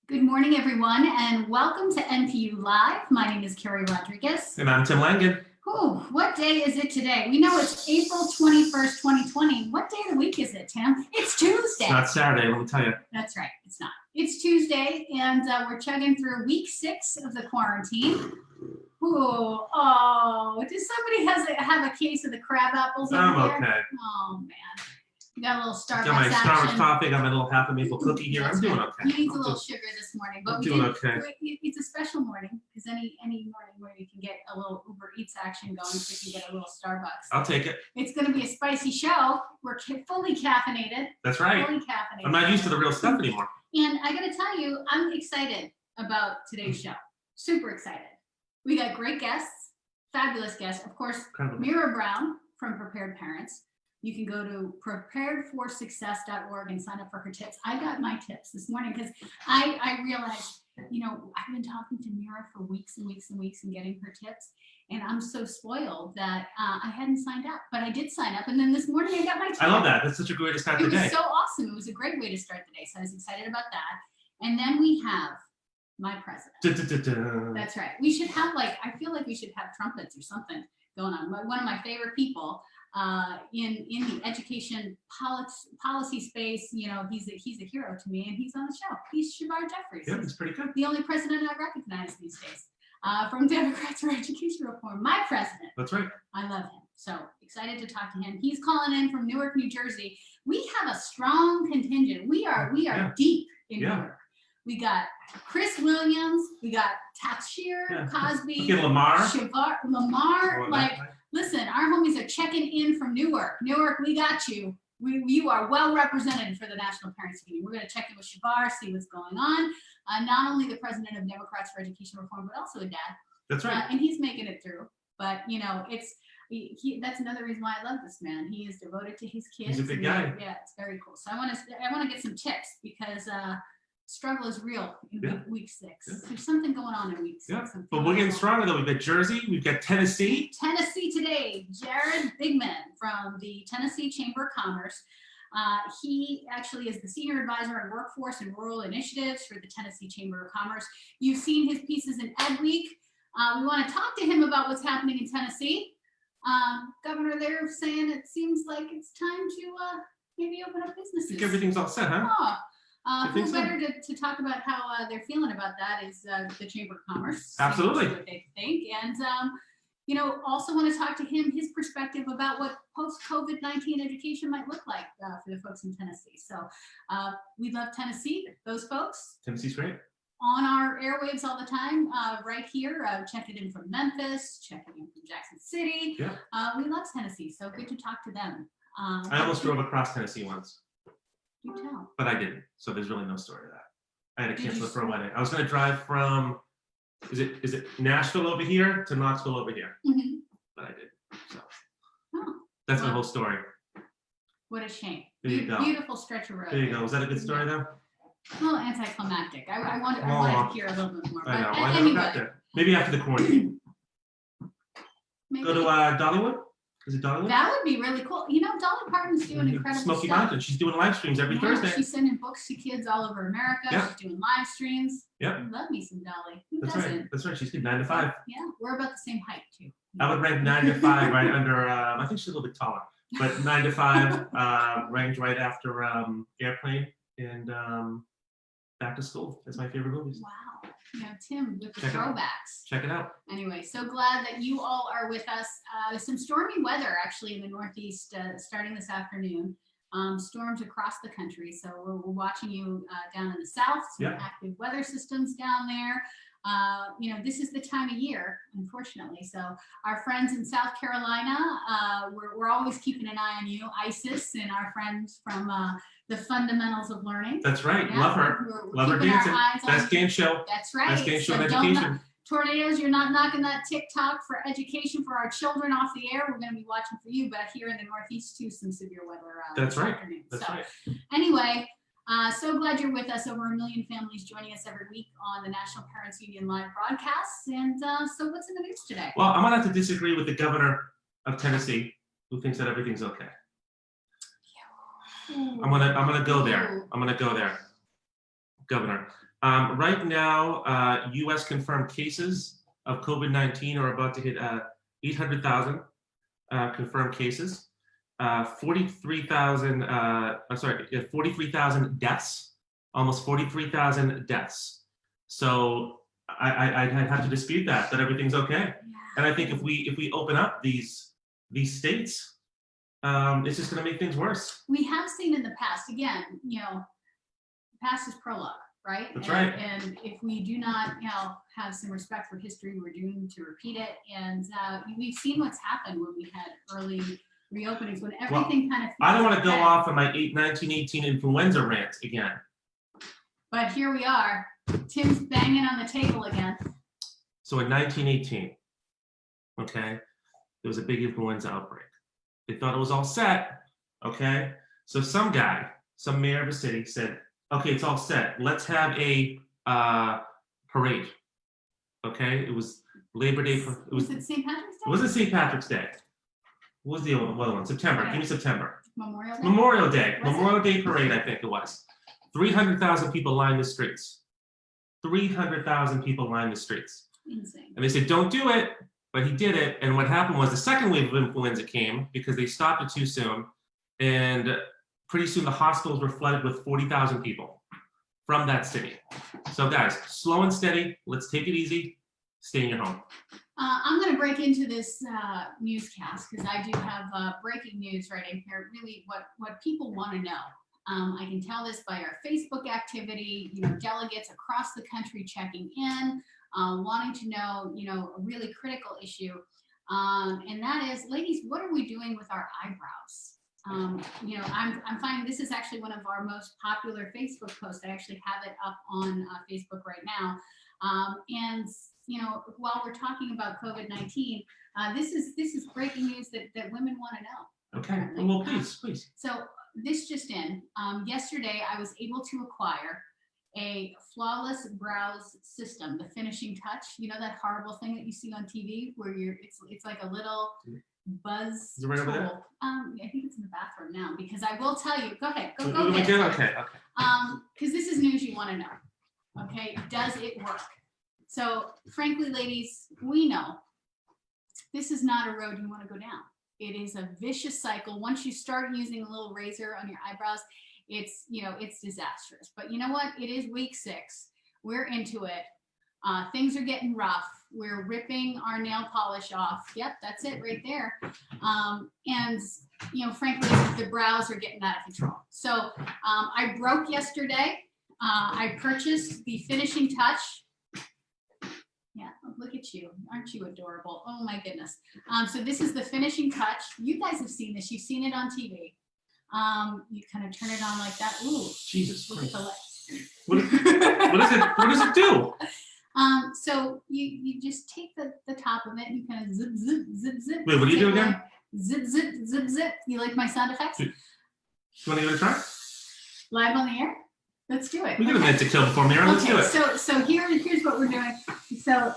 Good morning, everyone, and welcome to NPU Live. My name is Keri Rodriguez. And I'm Tim Langan. Ooh, what day is it today? We know it's April 21st, 2020. What day of the week is it, Tim? It's Tuesday. It's not Saturday, let me tell you. That's right, it's not. It's Tuesday, and we're chugging through week 6 of the quarantine. Ooh, oh, does somebody have a case of the crab apples over I'm here? okay. Oh, man. You got a little Starbucks Got my action. Starbucks coffee, got my little half a maple cookie here. I'm doing okay. He needs a little sugar this morning, but I'm doing okay. It's a special morning because any morning where you can get a little Uber Eats action going, so you can get a little Starbucks. I'll take it. It's going to be a spicy show. We're fully caffeinated. That's right. Fully caffeinated. I'm not used to the real stuff anymore. And I got to tell you, I'm excited about today's show. Super excited. We got great guests, fabulous guests. Of course, Incredible. Mira Brown from Prepared Parents. You can go to preparedforsuccess.org and sign up for her tips. I got my tips this morning because I realized, you know, I've been talking to Mira for weeks and weeks and weeks and getting her tips. And I'm so spoiled that I hadn't signed up, but I did sign up. And then this morning I got my tip. I love that. That's such a great way to start the day. It was so awesome. It was a great way to start the day. So I was excited about that. And then we have my president. That's right. We should have I feel like we should have trumpets or something going on. One of my favorite people in the education policy space, you know, he's a hero to me, and he's on the show. He's Shavar Jeffries. Yeah, that's pretty good. The only president I recognize these days from Democrats for Education Reform. My president. That's right. I love him. So excited to talk to him. He's calling in from Newark, New Jersey. We have a strong contingent. We are deep in Newark. We got Chris Williams. We got Tafsir Cosby. Okay, Lamar. Lamar. Listen, our homies are checking in from Newark. Newark, we got you. You are well represented for the National Parents Union. We're going to check in with Shavar, see what's going on. Not only the president of Democrats for Education Reform, but also a dad. That's right. And he's making it through. But, you know, that's another reason why I love this man. He is devoted to his kids. He's a big guy. Yeah, it's very cool. So I want to get some tips because struggle is real in week 6. Yeah. There's something going on in week 6. Yeah. But we're getting stronger though. We've got Jersey, we've got Tennessee. Tennessee today, Jared Bigman from the Tennessee Chamber of Commerce. He actually is the Senior Advisor on Workforce and Rural Initiatives for the Tennessee Chamber of Commerce. You've seen his pieces in Ed Week. We want to talk to him about what's happening in Tennessee. Governor there saying it seems like it's time to maybe open up businesses. I think everything's all set, huh? Oh. Who better to talk about how they're feeling about that is the Chamber of Commerce. Absolutely. What they think. And, you know, also want to talk to him, his perspective about what post-COVID-19 education might look like for the folks in Tennessee. So we love Tennessee, those folks. Tennessee's great. On our airwaves all the time, right here, checking in from Memphis, checking in from Jackson City. Yeah. We love Tennessee, so good to talk to them. I almost drove across Tennessee once. You tell. But I didn't, so there's really no story to that. I had to cancel it for a wedding. I was going to drive from, is it Nashville over here to Knoxville over here, but I didn't. So that's my whole story. What a shame. There you go. Beautiful stretch of road. There you go. Was that a good story though? A little anticlimactic. I wanted to hear a little bit more. I know. But I never anyway, got there. Maybe after the quarantine. maybe. Go to Dollywood. Is it Dollywood? That would be really cool. You know, Dolly Parton's doing incredible Smoky stuff. Mountain. She's doing live streams every Thursday. She's sending books to kids all over America. Yeah. She's doing live streams. Yeah. Love me some Dolly. Who That's doesn't? right. That's right. She's good. 9 to 5. Yeah, we're about the same height too. I would rank 9 to 5 right under. I think she's a little bit taller, but 9 to 5 ranked right after Airplane and Back to School. That's my favorite movies. Wow. You know, Tim with the Check it out. throwbacks. Check it out. Anyway, so glad that you all are with us. Some stormy weather actually in the Northeast starting this afternoon. Storms across the country. So we're watching you down in the South, some active weather systems down there. You know, this is the time of year, unfortunately. So our friends in South Carolina, we're always keeping an eye on you, ISIS, and our friends from the Fundamentals of Learning. That's right. Yeah, Love her. We're Love her keeping our dancing. eyes on Best game show. That's right. Best game show in don't education. Tornadoes, you're not knocking that TikTok for education for our children off the air. We're going to be watching for you, but here in the Northeast too, some severe weather. That's this right. afternoon. That's so, right. Anyway, so glad you're with us. Over 1 million families joining us every week on the National Parents Union live broadcasts. And so what's in the news today? Well, I'm gonna have to disagree with the governor of Tennessee, who thinks that everything's okay. I'm gonna go there. I'm gonna go there. Governor, Right now, U.S. confirmed cases of COVID-19 are about to hit 800,000 confirmed cases. 43,000 deaths, almost 43,000 deaths. So I'd have to dispute that everything's okay. Yeah. And I think if we open up these states, it's just going to make things worse. We have seen in the past, again, past is prologue, right? That's right. And if we do not, have some respect for history, we're doomed to repeat it. And we've seen what's happened when we had early reopenings, when everything kind of. I don't want to go off on my 1918 influenza rant again. But here we are. Tim's banging on the table again. So in 1918, okay, there was a big influenza outbreak. They thought it was all set, okay? So some mayor of a city said, okay, it's all set. Let's have a parade, okay? It was Labor Day. Was it St. Patrick's Day? It wasn't St. Patrick's Day. What was the other one? September. Okay. Give me September. Memorial Day. Memorial Day. Memorial Day parade, I think it was. 300,000 people lined the streets. 300,000 people lined the streets. Insane. And they said, don't do it. But he did it. And what happened was the second wave of influenza came because they stopped it too soon. And pretty soon the hospitals were flooded with 40,000 people from that city. So guys, slow and steady. Let's take it easy. Stay in your home. I'm going to break into this newscast because I do have breaking news right in here. Really, what people want to know. I can tell this by our Facebook activity. Delegates across the country checking in, wanting to know, a really critical issue, and that is, ladies, what are we doing with our eyebrows? I'm finding this is actually one of our most popular Facebook posts. I actually have it up on Facebook right now, and while we're talking about COVID-19, this is breaking news that women want to know. Okay. Well, please. So this just in, yesterday I was able to acquire a flawless brows system, the finishing touch. That horrible thing that you see on TV where it's like a little buzz. Is it right over there? I think it's in the bathroom now, because I will tell you. Go ahead. Go ahead. Okay. Because this is news you want to know. Okay, does it work? So frankly, ladies, we know this is not a road you want to go down. It is a vicious cycle. Once you start using a little razor on your eyebrows, it's disastrous. But you know what? It is week 6. We're into it. Things are getting rough. We're ripping our nail polish off. Yep, that's it right there. And frankly, the brows are getting out of control. So I broke yesterday. I purchased the finishing touch. Yeah, look at you. Aren't you adorable? Oh my goodness. So this is the finishing touch. You guys have seen this. You've seen it on TV. You kind of turn it on like that. Ooh, Jesus look Christ. at the lights. What does it do? So you just take the top of it and you kind of zip, zip, zip, zip. Wait, what do you do again? Zip, zip, zip, zip. You like my sound effects? You want to give it a try? Live on the air? Let's do it. We got a minute to kill before mirror. Let's do it. So here's what we're doing. So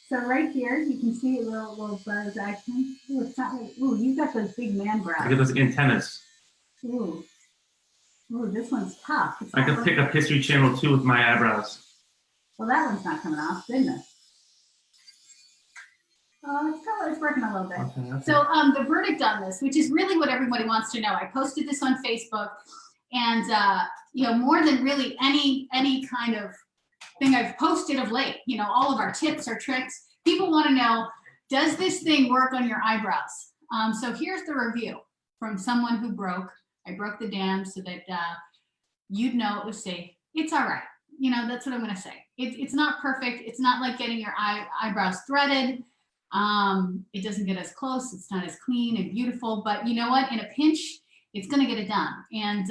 so right here you can see a little buzz action. Ooh, it's not like, ooh, you've got those big man brows. I got those antennas. Ooh, this one's tough. I can pick up History Channel 2 with my eyebrows. Well, that one's not coming off, goodness. It's working a little bit. Okay. So the verdict on this, which is really what everybody wants to know, I posted this on Facebook, and more than really any kind of thing I've posted of late, all of our tips or tricks, people want to know, does this thing work on your eyebrows? So here's the review from someone who I broke the dam so that you'd know it was safe. It's all right. That's what I'm going to say. It's not perfect. It's not like getting your eyebrows threaded. It doesn't get as close. It's not as clean and beautiful, but you know what? In a pinch, it's going to get it done. And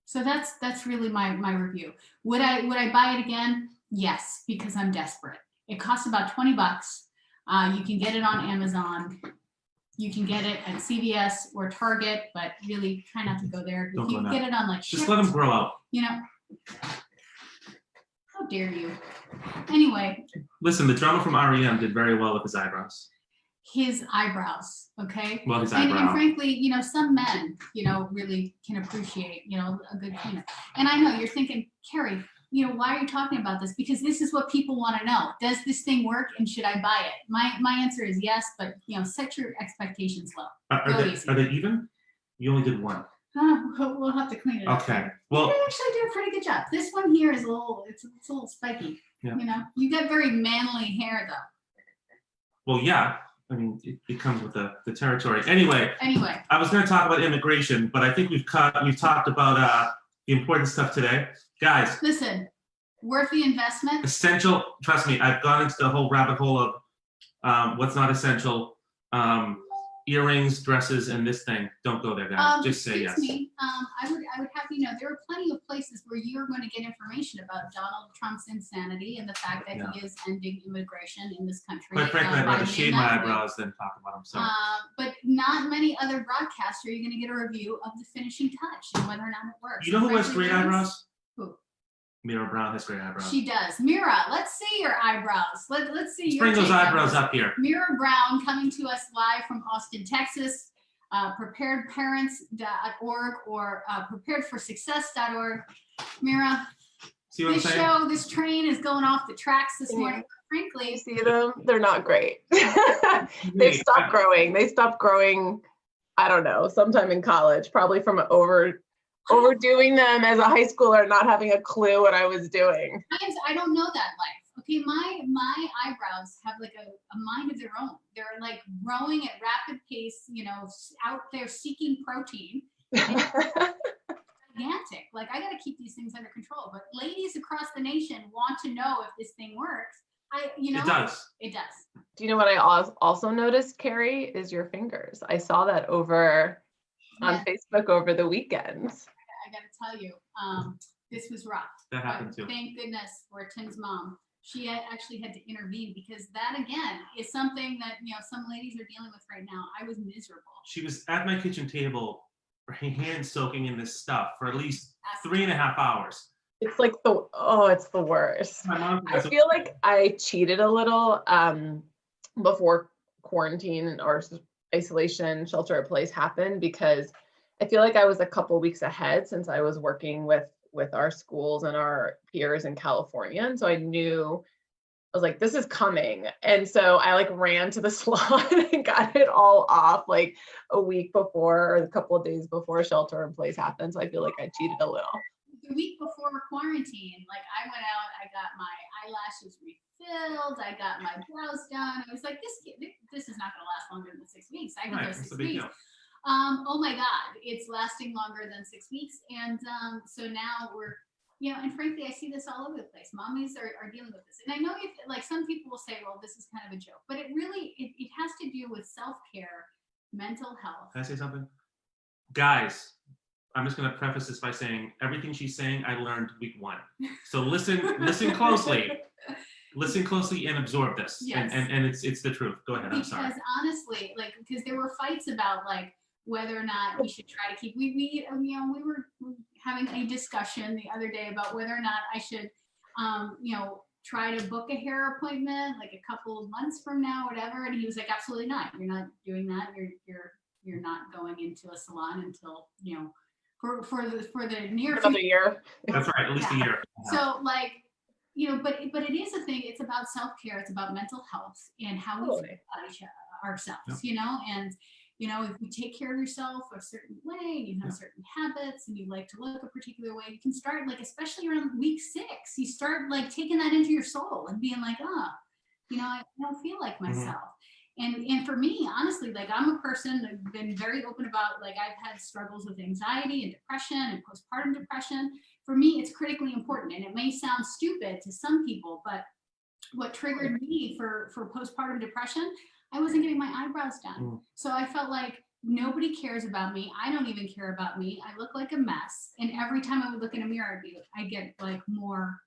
so that's really my review. Would I buy it again? Yes, because I'm desperate. It costs about $20. You can get it on Amazon. You can get it at CVS or Target, but really try not to go there. If you can get it on just let them grow out. How dare you? Anyway. Listen, the drummer from REM did very well with his eyebrows. his eyebrows, okay? Well, his and eyebrow. frankly, you know, some men, you know, really can appreciate, you know, a good cleanup. And I know you're thinking, Keri, you know, why are you talking about this? Because this is what people want to know. Does this thing work and should I buy it? My answer is yes, but you know, set your expectations low. Are they even? You only did one. We'll have to clean it up. Okay. Well, you actually do a pretty good job. This one here is a little, it's a little spiky. Yeah. You know, you got very manly hair though. Well, yeah. I mean, it comes with the territory. Anyway, I was going to talk about immigration, but I think we've talked about the important stuff today. Guys, listen, worth the investment. Essential, trust me, I've gone into the whole rabbit hole of what's not essential. Earrings, dresses, and this thing. Don't go there, guys. Just say yes. Excuse me. I would have you know there are plenty of places where you're going to get information about Donald Trump's insanity and the fact that he is ending immigration in this country. Quite frankly, I'd rather shave my eyebrows than talk about them. So. But not many other broadcasts are you going to get a review of the finishing touch and whether or not it works. You know who has great eyebrows? Who? Mira Brown has great eyebrows. She does. Mira, let's see your eyebrows. Let's see. Bring those eyebrows up here. Mira Brown coming to us live from Austin, Texas. Preparedparents.org or preparedforsuccess.org. Mira, see what I'm saying? This train is going off the tracks this morning. Frankly, you see them? They're not great. They've stopped growing. They stopped growing, I don't know, sometime in college, probably from overdoing them as a high schooler, not having a clue what I was doing. I don't know that life. Okay, my eyebrows have like a mind of their own. They're like growing at rapid pace, you know, out there seeking protein. Gigantic. Like I got to keep these things under control. But ladies across the nation want to know if this thing works. It does. It does. Do you know what I also noticed, Keri, is your fingers. I saw that over on Facebook over the weekend. I got to tell you, this was rough. That happened too. Thank goodness for Tim's mom. She actually had to intervene because that again is something that you know some ladies are dealing with right now. I was miserable. She was at my kitchen table, her hand soaking in this stuff for at least 3.5 hours. It's like it's the worst. I feel like I cheated a little before quarantine or isolation shelter in place happened because I feel like I was a couple weeks ahead since I was working with our schools and our peers in California. And so I was like, this is coming. And so I like ran to the salon and got it all off like a week before or a couple of days before shelter in place happened. So I feel like I cheated a little. The week before quarantine, like I went out, I got my eyelashes refilled, I got my brows done. I was like, this is not gonna last longer than 6 weeks. I can go 6 weeks. Oh my God, it's lasting longer than 6 weeks. And so now we're, you know, and frankly, I see this all over the place. Mommies are dealing with this. And I know like some people will say, well, this is kind of a joke, but it really, it has to do with self-care, mental health. Can I say something? Guys, I'm just going to preface this by saying everything she's saying, I learned week 1. So listen closely. Listen closely and absorb this. Yes. And it's the truth. Go ahead. I'm sorry. Because honestly, like, because there were fights about like whether or not we should try to keep, we were having a discussion the other day about whether or not I should, try to book a hair appointment like a couple of months from now, whatever. And he was like, absolutely not. You're not doing that. You're not going into a salon until, you know, for the near another year. That's right. At least a year. So like, you know, but it is a thing. It's about self-care. It's about mental health and how we feel about ourselves, you know, and, you know, if you take care of yourself a certain way, you have certain habits and you like to look a particular way, you can start like, especially around week 6, you start like taking that into your soul and being like, you know, I don't feel like myself. And for me, honestly, like I'm a person that's been very open about, like I've had struggles with anxiety and depression and postpartum depression. For me, it's critically important. And it may sound stupid to some people, but what triggered me for postpartum depression, I wasn't getting my eyebrows done. So I felt like nobody cares about me. I don't even care about me. I look like a mess. And every time I would look in a mirror, I get like more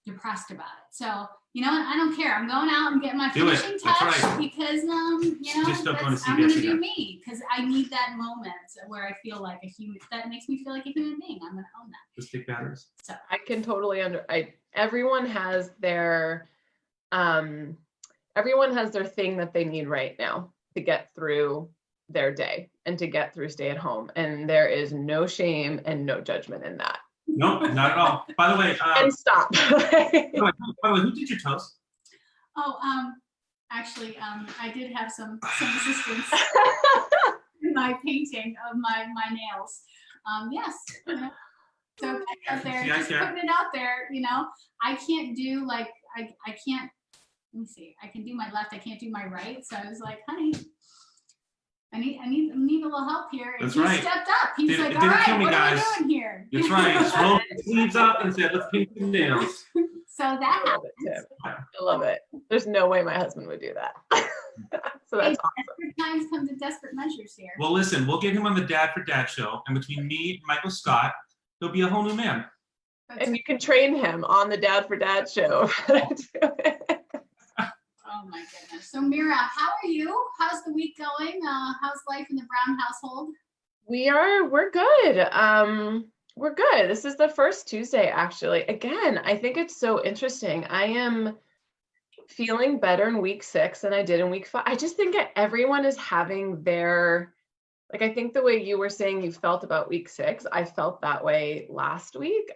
depressed about it. So, you know, I don't care. I'm going out and getting my finishing touch because, you know, I'm going to do me because I need that moment where I feel like a human, that makes me feel like a human being. I'm going to own that. The stick batters. So I can totally everyone has their, everyone has their thing that they need right now to get through their day and to get through stay at home. And there is no shame and no judgment in that. No, not at all. By the way, and stop. by the way, who did your toast? Oh, actually, I did have some assistance in my painting of my nails. Yes. You know, so out there, just putting it out there, you know, I can't do like, I can't, let me see, I can do my left, I can't do my right. So I was like, honey, I need a little help here. And That's he right. stepped up. He was like, all didn't right, kill me, what guys. are we doing here? That's right. Just rolled his sleeves up and said, let's paint some nails. So that I love it, Tim. I love it. There's no way my husband would do that. So that's awesome. desperate times come to desperate measures here. Well, listen, we'll get him on the Dad for Dad show. And between me and Michael Scott, he'll be a whole new man. And you can train him on the Dad for Dad show. Oh my goodness. So Mira, how are you? How's the week going? How's life in the Brown household? We're good. We're good. This is the first Tuesday, actually. Again, I think it's so interesting. I am feeling better in week 6 than I did in week 5. I just think that everyone is having their, like, I think the way you were saying you felt about week 6, I felt that way last week.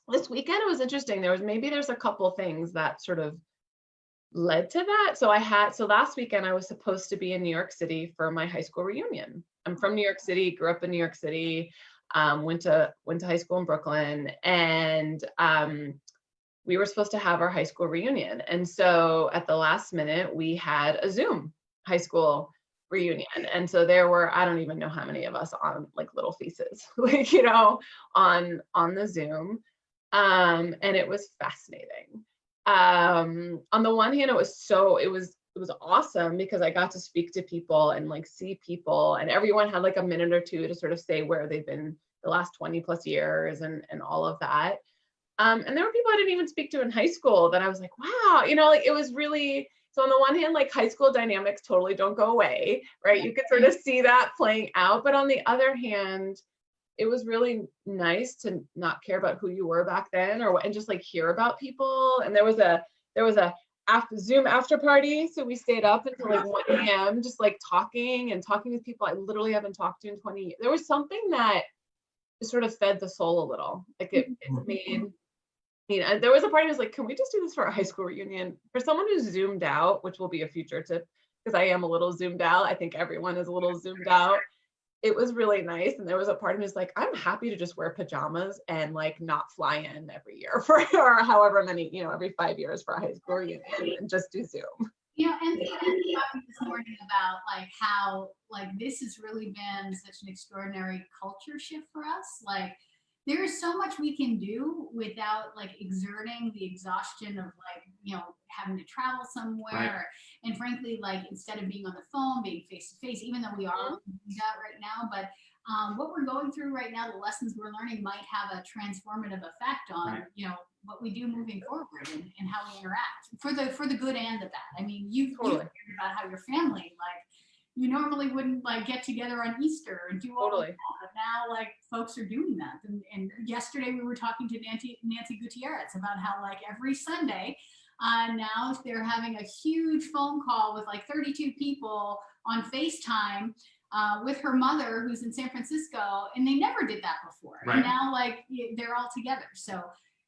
This weekend it was interesting. There's a couple things that sort of led to that. So last weekend I was supposed to be in New York City for my high school reunion. I'm from New York City, grew up in New York City, went to high school in Brooklyn, and we were supposed to have our high school reunion. And so at the last minute, we had a Zoom high school reunion. And so there were, I don't even know how many of us on like little faces, like, you know, on the Zoom. And it was fascinating. On the one hand, it was awesome because I got to speak to people and like see people, and everyone had like a minute or two to sort of say where they've been the last 20 plus years and all of that. And there were people I didn't even speak to in high school that I was like, wow, you know, like it was really, so on the one hand, like high school dynamics totally don't go away, right? You could sort of see that playing out, but on the other hand, it was really nice to not care about who you were back then and just like hear about people. And there was a Zoom after party. So we stayed up until like 1 a.m. just like talking with people I literally haven't talked to in 20 years. There was something that just sort of fed the soul a little. Like it made, you know, there was a part I was like, can we just do this for a high school reunion? For someone who's zoomed out, which will be a future tip, because I am a little zoomed out. I think everyone is a little zoomed out. It was really nice. And there was a part of me was like, I'm happy to just wear pajamas and like not fly in every year for or however many, you know, every 5 years for a high school reunion and just do Zoom. You know, and talking this morning about like how like this has really been such an extraordinary culture shift for us. Like there is so much we can do without like exerting the exhaustion of like, you know, having to travel somewhere. Right. And frankly, like instead of being on the phone, being face to face, even though we are doing that right now, but what we're going through right now, the lessons we're learning might have a transformative effect on, you know, what we do moving forward and how we interact for the good and the bad. I mean, you've cared about how your family, like you normally wouldn't like get together on Easter and do all of that. But now like folks are doing that. And yesterday we were talking to Nancy Gutierrez about how like every Sunday now they're having a huge phone call with like 32 people on FaceTime with her mother who's in San Francisco, and they never did that before. Right. And now like they're all together. So,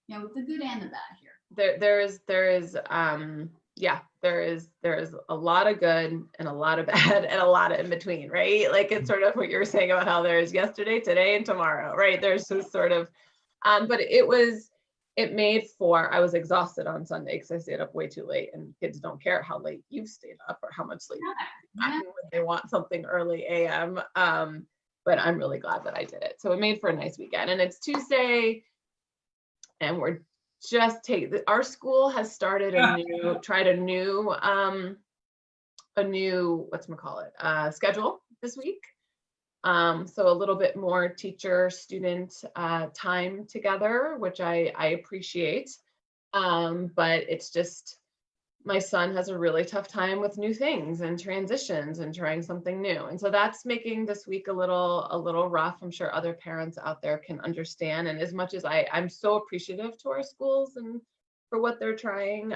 you know, the good and the bad here. There is a lot of good and a lot of bad and a lot of in between, right? Like it's sort of what you were saying about how there's yesterday, today, and tomorrow, right? There's this sort of, but it made for, I was exhausted on Sunday because I stayed up way too late, and kids don't care how late you've stayed up or how much sleep when they want something early AM. But I'm really glad that I did it. So it made for a nice weekend, and it's Tuesday and we're just our school has started a new schedule this week. So a little bit more teacher student time together, which I appreciate. But it's just, my son has a really tough time with new things and transitions and trying something new. And so that's making this week a little rough. I'm sure other parents out there can understand. And as much as I'm so appreciative to our schools and for what they're trying,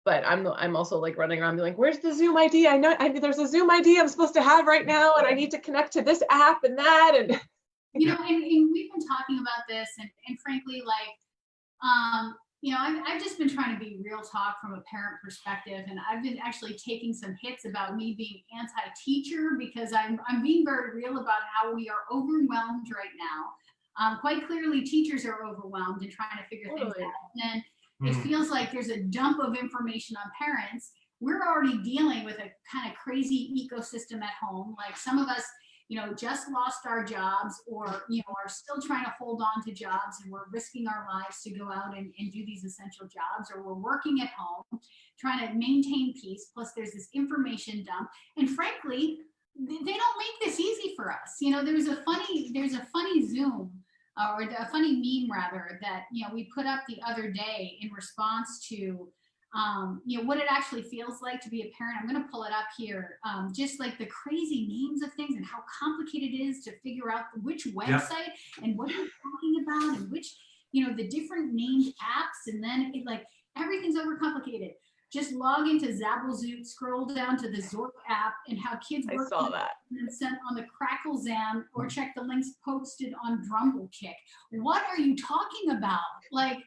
but I'm also like running around being like, where's the Zoom ID? I know there's a Zoom ID I'm supposed to have right now, and I need to connect to this app and that. And you know, and we've been talking about this, and frankly, like, you know, I've just been trying to be real talk from a parent perspective, and I've been actually taking some hits about me being anti-teacher, because I'm being very real about how we are overwhelmed right now. Quite clearly, teachers are overwhelmed and trying to figure things out. And then it feels like there's a dump of information on parents. We're already dealing with a kind of crazy ecosystem at home. Like some of us, you know, just lost our jobs, or, you know, are still trying to hold on to jobs, and we're risking our lives to go out and do these essential jobs, or we're working at home, trying to maintain peace. Plus there's this information dump. And frankly, they don't make this easy for us. You know, there's a funny Zoom, or a funny meme rather, that, you know, we put up the other day in response to, you know, what it actually feels like to be a parent. I'm going to pull it up here. Just like the crazy names of things and how complicated it is to figure out which website and what you're talking about, and which, you know, the different named apps, and then it, like, everything's overcomplicated. Just log into Zabblezoot, scroll down to the Zork app, and how kids work. I saw that. And sent on the Crackle Zam, or check the links posted on Drumble Kick. What are you talking about? Like,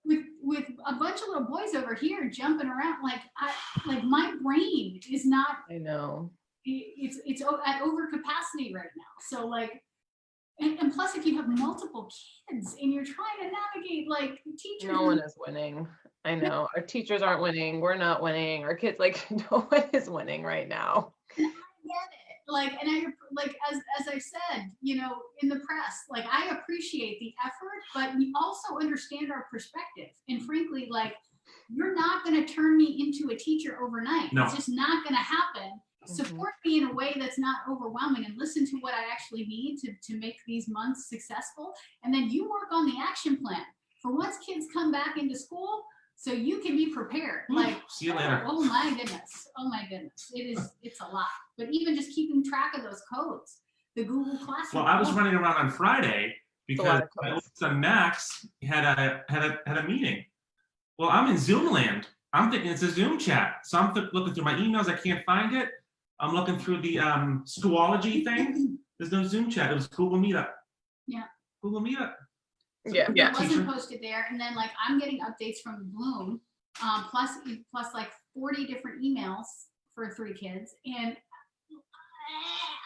with a bunch of little boys over here jumping around, like my brain is not. I know. It's at overcapacity right now. So like, and plus, if you have multiple kids and you're trying to navigate, like, teachers. No one is winning. I know. Our teachers aren't winning. We're not winning. Our kids, like, no one is winning right now. And I get it. Like, and I, like, as I said, you know, in the press, like, I appreciate the effort, but we also understand our perspective. And frankly, like, you're not going to turn me into a teacher overnight. No. It's just not going to happen. Support me in a way that's not overwhelming, and listen to what I actually need to make these months successful. And then you work on the action plan for once kids come back into school, so you can be prepared. Like, see you later. Oh my goodness. Oh my goodness. It's a lot. But even just keeping track of those codes, the Google Classroom. Well, I was running around on Friday because my oldest son Max had a meeting. Well, I'm in Zoom land. I'm thinking it's a Zoom chat. So I'm looking through my emails. I can't find it. I'm looking through the Schoology thing. There's no Zoom chat. It was Google Meetup. Yeah. Google Meetup. So it wasn't posted there. And then, like, I'm getting updates from Bloom, plus like 40 different emails for 3 kids. And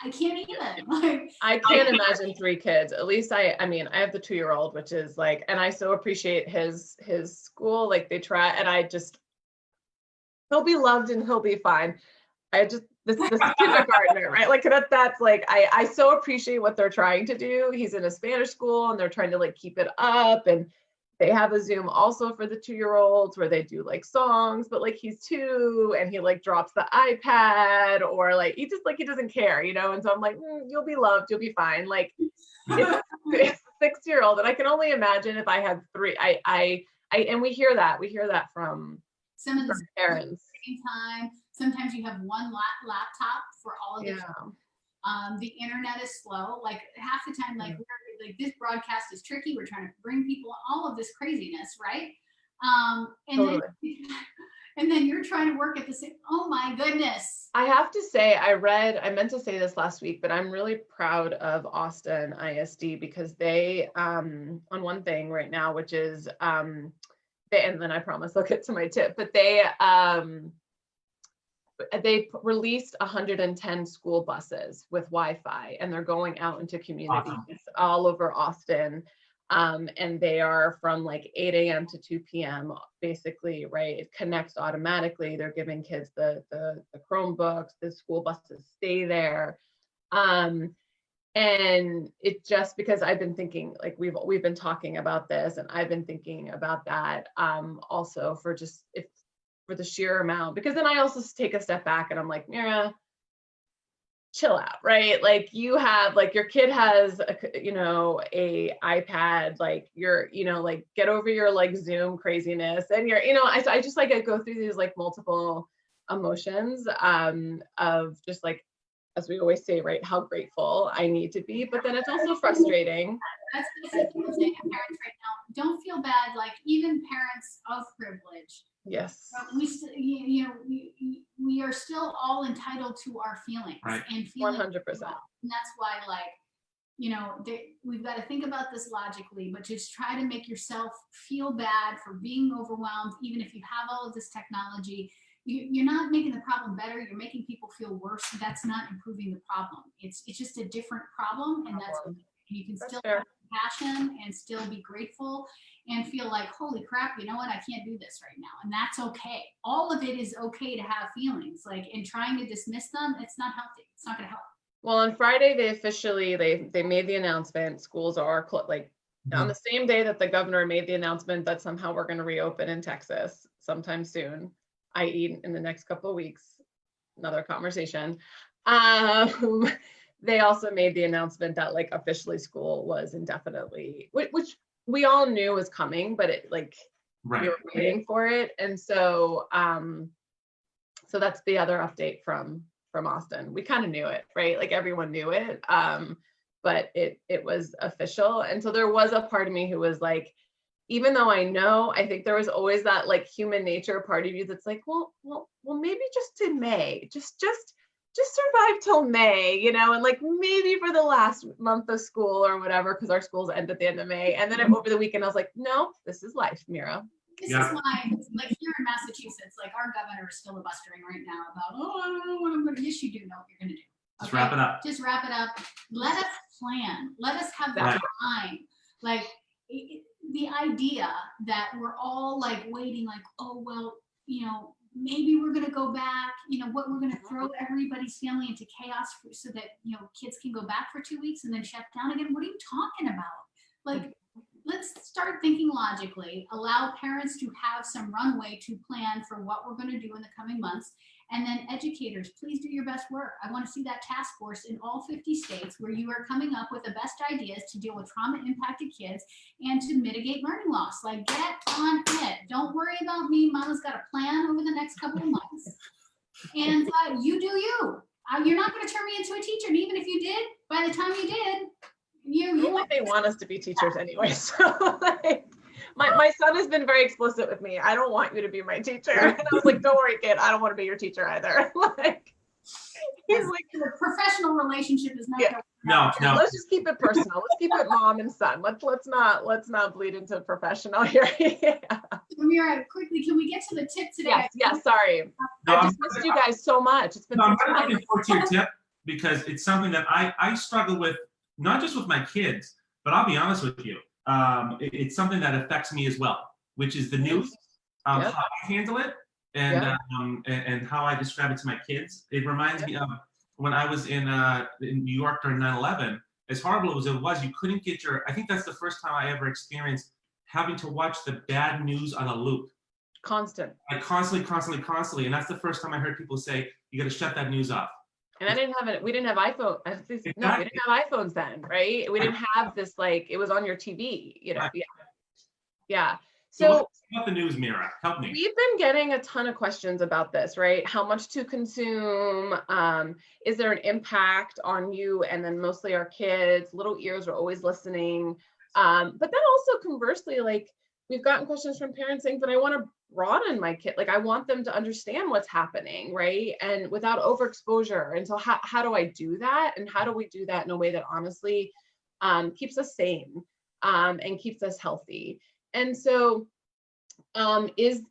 I can't even. Like, I can't imagine 3 kids. At least I mean, I have the 2-year-old, which is like, and I so appreciate his school. Like, they try, and he'll be loved and he'll be fine. This is kindergartner, right? Like, that's like, I so appreciate what they're trying to do. He's in a Spanish school, and they're trying to, like, keep it up, and they have a Zoom also for the 2-year-olds where they do, like, songs, but, like, he's 2 and he, like, drops the iPad, or, like, he just, like, he doesn't care, you know? And so I'm like, you'll be loved, you'll be fine. Like, it's a 6-year-old, and I can only imagine if I had 3. And we hear that from some of the parents. Time. Sometimes you have one laptop for all of the the internet is slow. Like, half the time, like, we're, like, this broadcast is tricky. We're trying to bring people all of this craziness, right? And totally. And then you're trying to work at the same. Oh my goodness! I have to say, I meant to say this last week, but I'm really proud of Austin ISD, because they on one thing right now, which is and then I promise I'll get to my tip, but they released 110 school buses with Wi-Fi, and they're going out into communities all over Austin. And they are from like 8 a.m. to 2 p.m. basically, right? It connects automatically. They're giving kids the Chromebooks, the school buses stay there. And it just, because I've been thinking, like, we've been talking about this, and I've been thinking about that also for the sheer amount, because then I also take a step back and I'm like, Mira, chill out, right? Like, you have, like, your kid has a iPad, like, you're, like, get over your, like, Zoom craziness, and you're, I just, like, I go through these, like, multiple emotions of just, like, as we always say, right, how grateful I need to be, but then it's also frustrating. That's what I'm saying to parents right now. Don't feel bad, like even parents of privilege. Yes. We still, we are still all entitled to our feelings, right. and feelings. 100%. And that's why, like, we've got to think about this logically, but just try to make yourself feel bad for being overwhelmed, even if you have all of this technology. You're not making the problem better. You're making people feel worse. That's not improving the problem. It's just a different problem, and that's you can still have compassion and still be grateful and feel like, holy crap, you know what? I can't do this right now, and that's okay. All of it is okay to have feelings, like, and trying to dismiss them, it's not healthy. It's not going to help. Well, on Friday, they officially, they made the announcement, schools are like on the same day that the governor made the announcement that somehow we're going to reopen in Texas sometime soon, i.e. in the next couple of weeks, another conversation. They also made the announcement that like officially school was indefinitely, which we all knew was coming, but it like, we were waiting for it. And so, so that's the other update from Austin. We kind of knew it, right? Like everyone knew it, but it was official. And so there was a part of me who was like, even though I know, I think there was always that like human nature part of you that's like, well, maybe just in May, just survive till May, and like maybe for the last month of school or whatever, because our schools end at the end of May. And then over the weekend, I was like, no, this is life, Mira. This is why, like here in Massachusetts, like our governor is filibustering right now about, I don't know what I'm going to. Yes, you do know what you're going to do. Just wrap it up. Just wrap it up. Let us plan. Let us have the time. Like the idea that we're all like waiting, like, oh well, maybe we're going to go back. What we're going to throw everybody's family into chaos so that kids can go back for 2 weeks and then shut down again. What are you talking about? Like, let's start thinking logically, allow parents to have some runway to plan for what we're going to do in the coming months. And then educators, please do your best work. I want to see that task force in all 50 states where you are coming up with the best ideas to deal with trauma impacted kids and to mitigate learning loss. Like, get on it. Don't worry about me. Mama's got a plan over the next couple of months. And you do you. You're not going to turn me into a teacher. And even if you did, by the time you did, they want us to be teachers anyway. So like, my son has been very explicit with me. I don't want you to be my teacher. And I was like, don't worry, kid. I don't want to be your teacher either. Like, he's like, the professional relationship is not. No. Let's just keep it personal. Let's keep it mom and son. Let's not bleed into professional here. Mira, quickly, can we get to the tip today? Yes. Sorry, I just missed you guys so much. It's been. I'm looking forward to your tip because it's something that I struggle with. Not just with my kids, but I'll be honest with you. It's something that affects me as well, which is the news, how I handle it, and how I describe it to my kids. It reminds me of when I was in New York during 9/11. As horrible as it was, you couldn't get I think that's the first time I ever experienced having to watch the bad news on a loop. Constant. Like constantly. And that's the first time I heard people say, you got to shut that news off. And I didn't have it. We didn't have iPhone. Exactly. No, we didn't have iPhones then, right? We didn't have this, like, it was on your TV, Right. Yeah. So about the news, Mira, help me. We've been getting a ton of questions about this, right? How much to consume? Is there an impact on you? And then mostly our kids, little ears are always listening. But then also conversely, like, we've gotten questions from parents saying, but I want to broaden my kid. Like, I want them to understand what's happening, right? And without overexposure. And so how do I do that? And how do we do that in a way that honestly keeps us sane and keeps us healthy? And so is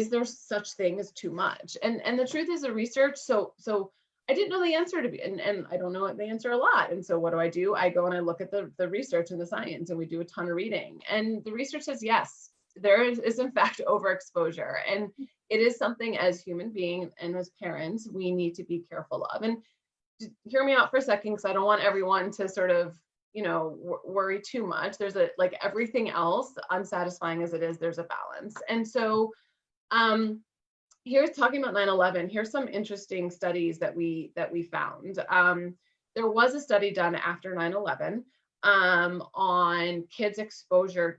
there such thing as too much? And the truth is the research, so I didn't know the answer to be, and I don't know the answer a lot. And so what do? I go and I look at the research and the science, and we do a ton of reading. And the research says, yes, there is in fact overexposure. And it is something as human beings and as parents, we need to be careful of. And hear me out for a second, because I don't want everyone to sort of, worry too much. There's like everything else, unsatisfying as it is, there's a balance. And so here's talking about 9/11. Here's some interesting studies that we found. There was a study done after 9/11 on kids'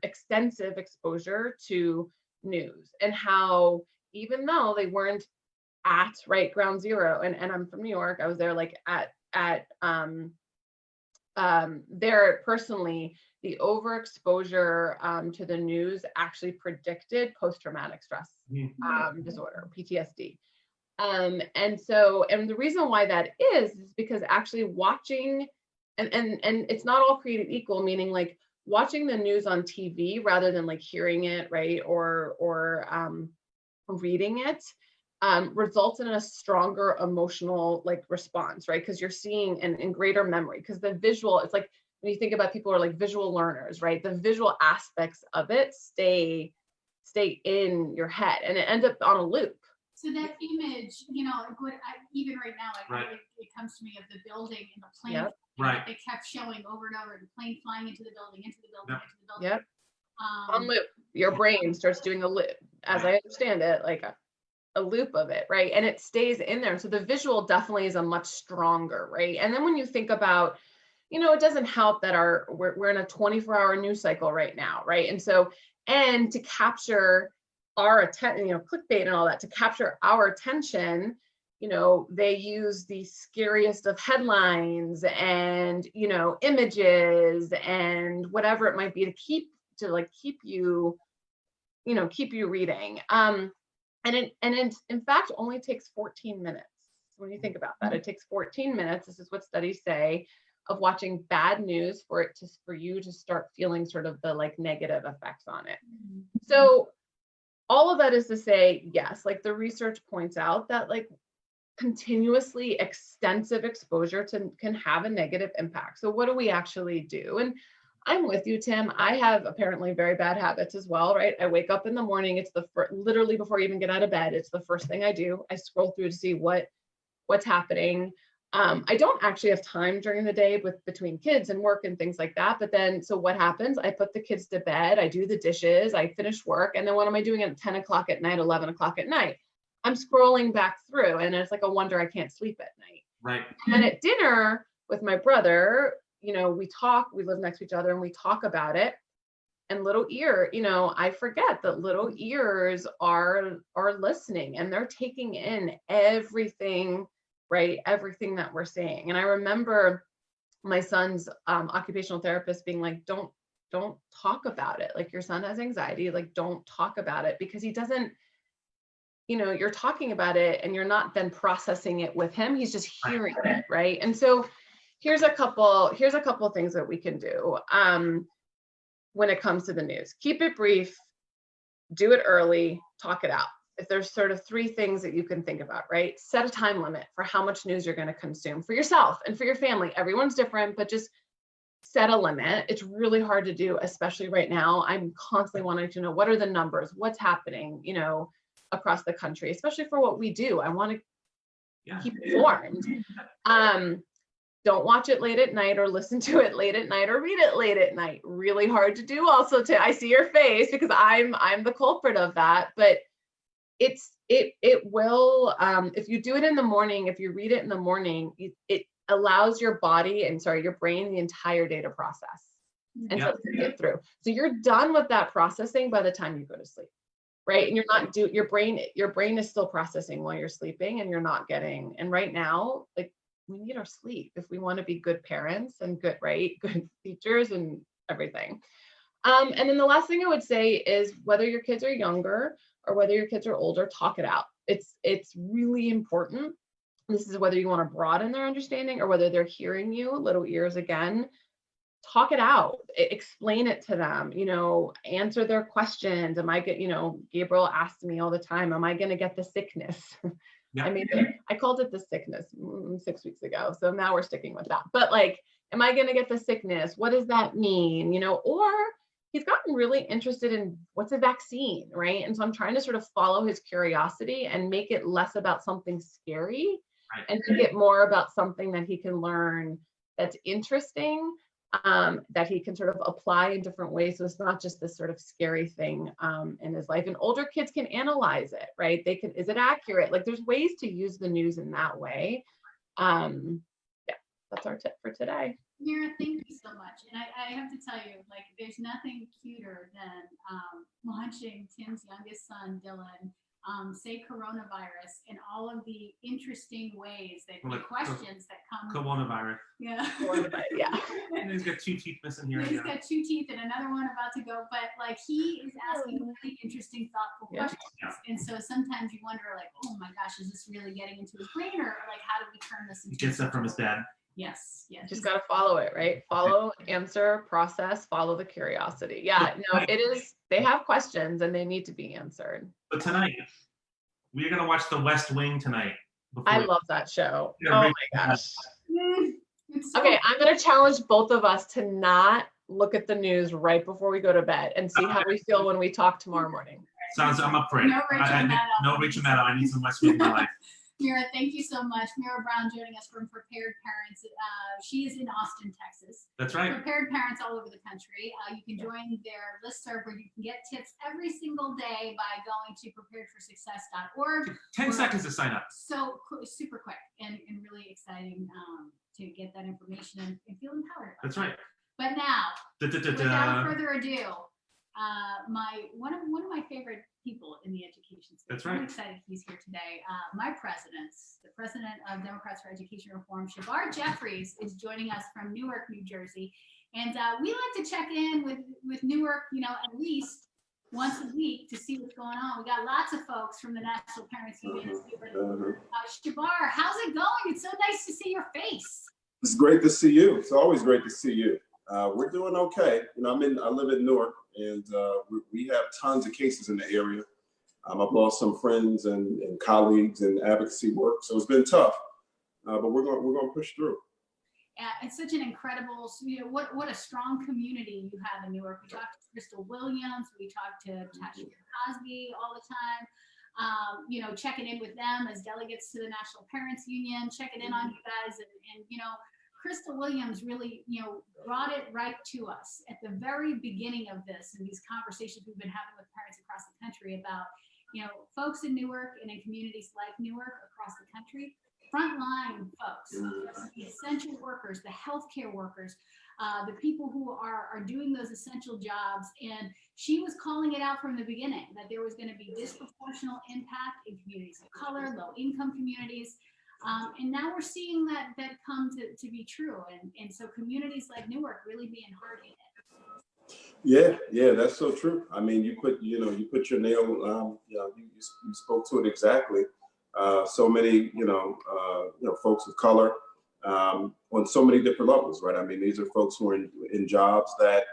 extensive exposure to news, and how even though they weren't at right ground zero, and I'm from New York. I was there like at there personally, the overexposure to the news actually predicted post-traumatic stress disorder, PTSD. And the reason why that is because actually watching, and it's not all created equal, meaning like watching the news on TV rather than like hearing it, right, or reading it, results in a stronger emotional like response, right? Because you're seeing and greater memory, because the visual, it's like when you think about people who are like visual learners, right? The visual aspects of it stay in your head, and it ends up on a loop. So that image, you know, even right now, like it comes to me of the building and the plane that they kept showing over and over, the plane flying into the building, into the building, into the building. Yep. On loop. Your brain starts doing a loop, as I understand it, like a loop of it, right? And it stays in there. So the visual definitely is a much stronger, right? And then when you think about, you know, it doesn't help that we're in a 24-hour news cycle right now, right? And so, and to capture our attention, you know, clickbait and all that, to capture our attention, you know, they use the scariest of headlines and, you know, images and whatever it might be to keep you, you know, keep you reading. And it in fact only takes 14 minutes. When you think about that, it takes 14 minutes. This is what studies say, of watching bad news for you to start feeling sort of the like negative effects on it. So all of that is to say, yes, like the research points out that like continuously extensive exposure can have a negative impact. So what do we actually do? And I'm with you, Tim. I have apparently very bad habits as well, right? I wake up in the morning. It's literally before I even get out of bed. It's the first thing I do. I scroll through to see what's happening. I don't actually have time during the day between kids and work and things like that. But then, so what happens? I put the kids to bed. I do the dishes. I finish work. And then what am I doing at 10 o'clock at night, 11 o'clock at night? I'm scrolling back through, and it's like a wonder I can't sleep at night. Right. And at dinner with my brother, you know, we live next to each other and we talk about it. And little ear, you know, I forget that little ears are listening, and they're taking in everything, right? Everything that we're saying. And I remember my son's occupational therapist being like, don't talk about it. Like, your son has anxiety, like, don't talk about it, because he doesn't, you know, you're talking about it and you're not then processing it with him. He's just hearing it, right? And so here's a couple things that we can do when it comes to the news. Keep it brief, do it early, talk it out. If there's sort of 3 things that you can think about, right? Set a time limit for how much news you're going to consume for yourself and for your family. Everyone's different, but just set a limit. It's really hard to do, especially right now. I'm constantly wanting to know, what are the numbers? What's happening, you know, across the country, especially for what we do. I want to keep informed. Don't watch it late at night or listen to it late at night or read it late at night. Really hard to do also. I see your face because I'm the culprit of that, but it will, if you do it in the morning, if you read it in the morning, it allows your body and your brain the entire day to process and to get through. So you're done with that processing by the time you go to sleep, right? And you're not your brain is still processing while you're sleeping, and you're not getting, and right now, like, we need our sleep if we want to be good parents and good teachers and everything. And then the last thing I would say is, whether your kids are younger or whether your kids are older, talk it out. It's really important. This is whether you want to broaden their understanding or whether they're hearing you, little ears again. Talk it out, explain it to them, you know, answer their questions. Gabriel asks me all the time, am I going to get the sickness? Yeah. I called it the sickness 6 weeks ago. So now we're sticking with that. But like, am I going to get the sickness? What does that mean? You know, or he's gotten really interested in what's a vaccine, right? And so I'm trying to sort of follow his curiosity and make it less about something scary, right, and make it more about something that he can learn that's interesting, that he can sort of apply in different ways. So it's not just this sort of scary thing in his life. And older kids can analyze it, right? They can, is it accurate? Like, there's ways to use the news in that way. That's our tip for today. Mira, thank you so much. And I have to tell you, like, there's nothing cuter than watching Tim's youngest son, Dylan, say coronavirus and all of the interesting ways that Well, the like, questions that come. Coronavirus. Yeah. Yeah. And he's got 2 teeth missing here. Yeah, he's Yeah. got 2 teeth and another one about to go, but like he is asking really interesting, thoughtful questions. And so sometimes you wonder, like, oh my gosh, is this really getting into his brain, or like how do we turn this into? He gets that from his dad. Yes, yes. Just got to follow it, right? Follow, answer, process, follow the curiosity. Yeah, no, it is, they have questions and they need to be answered. But tonight, we're going to watch The West Wing tonight. I love that show. Yeah, Oh right. my gosh. It's so Okay, I'm going to challenge both of us to not look at the news right before we go to bed and see how we feel when we talk tomorrow morning. Sounds, I'm up for it. No Rachel Maddow. No Rachel Maddow. I need some West Wing in my life. Mira, thank you so much. Mira Brown joining us from Prepared Parents. She is in Austin, Texas. That's right. Prepared Parents all over the country. You can join their listserv where you can get tips every single day by going to preparedforsuccess.org. 10 seconds to sign up. So super quick and really exciting to get that information and feel empowered. That's right. But now, without further ado, one of my favorite people in the education space. That's right. I'm excited he's here today. The president of Democrats for Education Reform, Shabar Jeffries, is joining us from Newark, New Jersey. And we like to check in with Newark, at least once a week to see what's going on. We got lots of folks from the National Parents Union. Shabar, how's it going? It's so nice to see your face. It's great to see you. It's always great to see you. We're doing okay. I live in Newark, and we have tons of cases in the area. I've lost some friends and colleagues in advocacy work, so it's been tough. But we're going to push through. It's such an incredible, what a strong community you have in Newark. We talked to Crystal Williams, we talked to Tasha Cosby all the time. Checking in with them as delegates to the National Parents Union, checking in on you guys, and Crystal Williams really, brought it right to us at the very beginning of this and these conversations we've been having with parents across the country about, folks in Newark and in communities like Newark across the country, frontline folks, the essential workers, the healthcare workers, the people who are doing those essential jobs. And she was calling it out from the beginning that there was going to be disproportional impact in communities of color, low income communities. And now we're seeing that come to be true. And so communities like Newark really being hard hit. Yeah, that's so true. I mean, you put your nail, you spoke to it exactly. So many, folks of color on so many different levels, right? I mean, these are folks who are in jobs that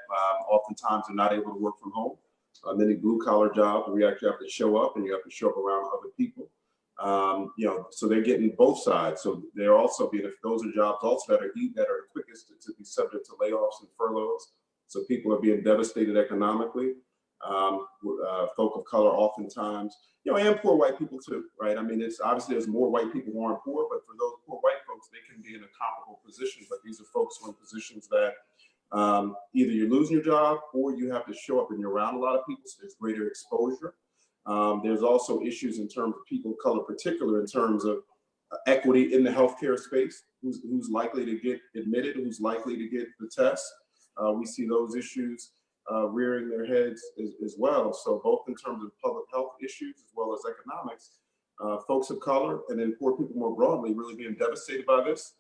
oftentimes are not able to work from home. Many blue collar jobs where you actually have to show up and you have to show up around other people. So they're getting both sides. So they're also being, if those are jobs also that are quickest to be subject to layoffs and furloughs. So people are being devastated economically. Folk of color oftentimes, and poor white people too, right? I mean, it's obviously there's more white people who aren't poor, but for those poor white folks, they can be in a comparable position. But these are folks who are in positions that either you're losing your job or you have to show up and you're around a lot of people, so there's greater exposure. There's also issues in terms of people of color, particular in terms of equity in the healthcare space, who's likely to get admitted, who's likely to get the test. We see those issues rearing their heads as well. So both in terms of public health issues as well as economics, folks of color and then poor people more broadly really being devastated by this.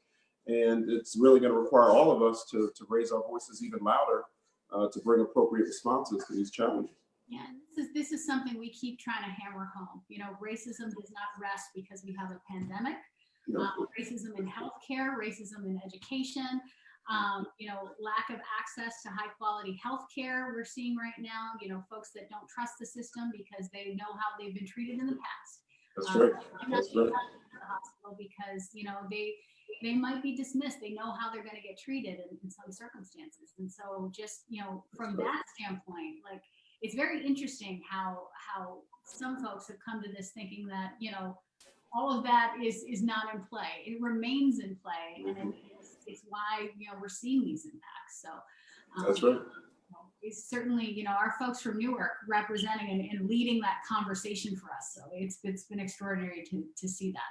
And it's really going to require all of us to raise our voices even louder to bring appropriate responses to these challenges. Yeah, this is something we keep trying to hammer home. Racism does not rest because we have a pandemic. Racism in healthcare, racism in education, lack of access to high quality healthcare we're seeing right now. Folks that don't trust the system because they know how they've been treated in the past. That's right. That's right. The hospital because they might be dismissed. They know how they're going to get treated in some circumstances. And so just from that standpoint, like, it's very interesting how some folks have come to this thinking that, all of that is not in play. It remains in play. And it's why, we're seeing these impacts. So that's right. It's certainly, our folks from Newark representing and leading that conversation for us. So it's been extraordinary to see that.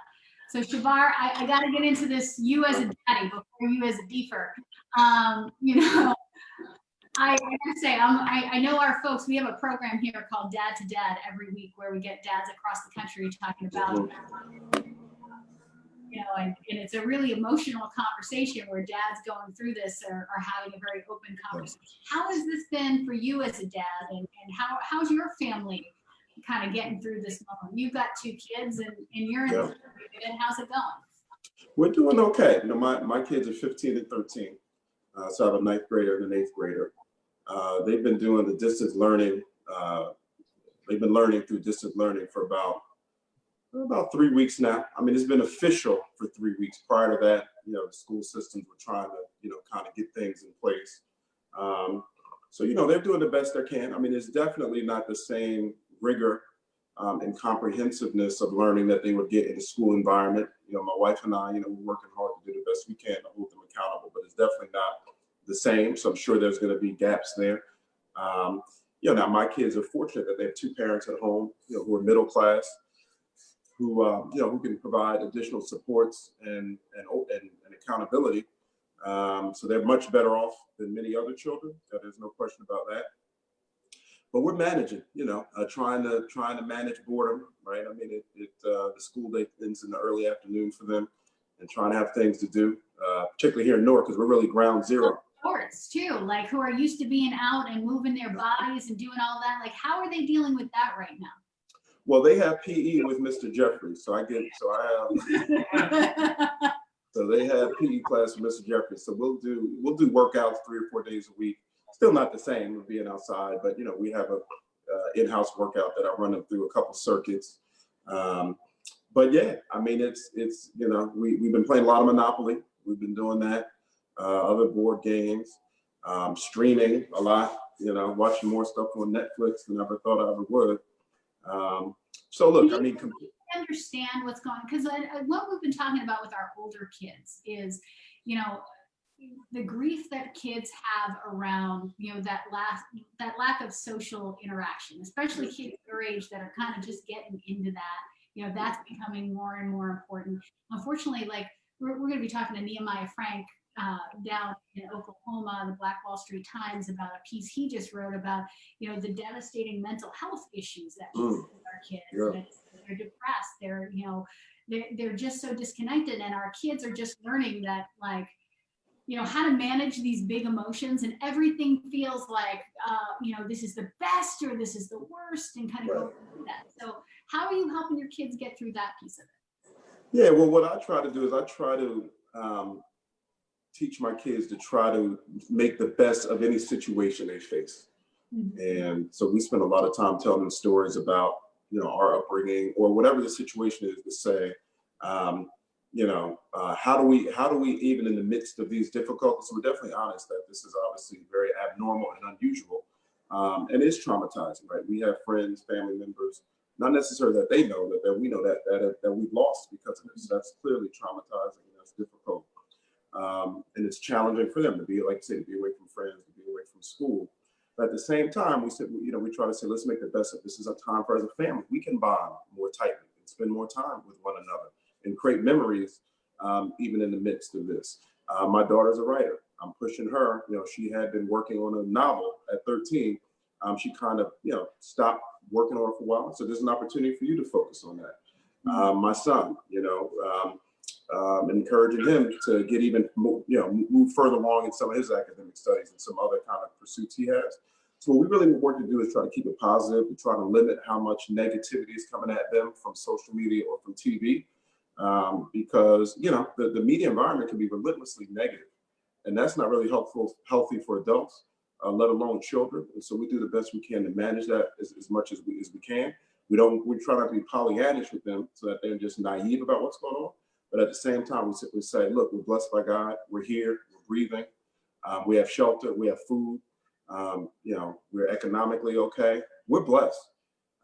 So Shabar, I got to get into this, you as a daddy before you as a deefer. I gotta say, I know our folks, we have a program here called Dad to Dad every week where we get dads across the country talking about, you know, and it's a really emotional conversation where dads going through this are having a very open conversation. How has this been for you as a dad, and how's your family kind of getting through this moment? You've got 2 kids and you're in the and how's it going? We're doing okay. You know, my kids are 15 and 13. So I have a 9th grader and an 8th grader. They've been doing the distance learning. They've been learning through distance learning for about 3 weeks now. I mean, it's been official for 3 weeks. Prior to that, you know, the school systems were trying to, you know, kind of get things in place. So, you know, they're doing the best they can. I mean, it's definitely not the same rigor and comprehensiveness of learning that they would get in a school environment. You know, my wife and I, you know, we're working hard to do the best we can to hold them accountable, but it's definitely not the same. So I'm sure there's going to be gaps there. You know, now my kids are fortunate that they have 2 parents at home, you know, who are middle class, who you know, who can provide additional supports and accountability. So they're much better off than many other children. There's no question about that. But we're managing, you know, trying to manage boredom, right? I mean, the school day ends in the early afternoon for them, and trying to have things to do, particularly here in Newark, because we're really ground zero. Sports too, like who are used to being out and moving their bodies and doing all that. Like, how are they dealing with that right now? Well, they have PE with Mr. Jeffries, so so they have PE class with Mr. Jeffries. So we'll do workouts 3 or 4 days a week. Still not the same with being outside, but you know, we have a in-house workout that I run them through a couple circuits. But yeah, I mean, it's you know, we've been playing a lot of Monopoly. We've been doing that, other board games, streaming a lot. You know, watching more stuff on Netflix than I ever thought I ever would. So look, I mean, understand what's going on, because what we've been talking about with our older kids is, you know, the grief that kids have around, you know, that lack of social interaction, especially kids their age that are kind of just getting into that. You know, that's becoming more and more important. Unfortunately, like we're going to be talking to Nehemiah Frank down in Oklahoma, the Black Wall Street Times, about a piece he just wrote about, you know, the devastating mental health issues that our kids. Yeah. They're depressed. They're, you know, they're just so disconnected, and our kids are just learning that, like, you know, how to manage these big emotions, and everything feels like, you know, this is the best or this is the worst, and kind of go through that. So how are you helping your kids get through that piece of it? Yeah, well, what I try to do is I try to teach my kids to try to make the best of any situation they face. Mm-hmm. And so we spend a lot of time telling them stories about, you know, our upbringing or whatever the situation is, to say, you know, how do we, even in the midst of these difficulties, we're definitely honest that this is obviously very abnormal and unusual, and it's traumatizing, right? We have friends, family members, not necessarily that they know, that we know that we've lost because of this. That's clearly traumatizing, and that's difficult. And it's challenging for them to be, like I say, to be away from friends, to be away from school. But at the same time, we said, you know, we try to say, let's make the best of this. Is a time for, as a family, we can bond more tightly and spend more time with one another and create memories, even in the midst of this. My daughter's a writer. I'm pushing her. You know, she had been working on a novel at 13. She kind of, you know, stopped working on it for a while. So there's an opportunity for you to focus on that. My son, you know, encouraging him to get even, you know, move further along in some of his academic studies and some other kind of pursuits he has. So what we really work to do is try to keep it positive, and try to limit how much negativity is coming at them from social media or from TV, because, you know, the media environment can be relentlessly negative, and that's not really healthy for adults, let alone children. And so we do the best we can to manage that as much as we can. We try not to be Pollyannish with them so that they're just naive about what's going on. But at the same time, we simply say, look, we're blessed by God. We're here. We're breathing. We have shelter. We have food. You know, we're economically okay. We're blessed.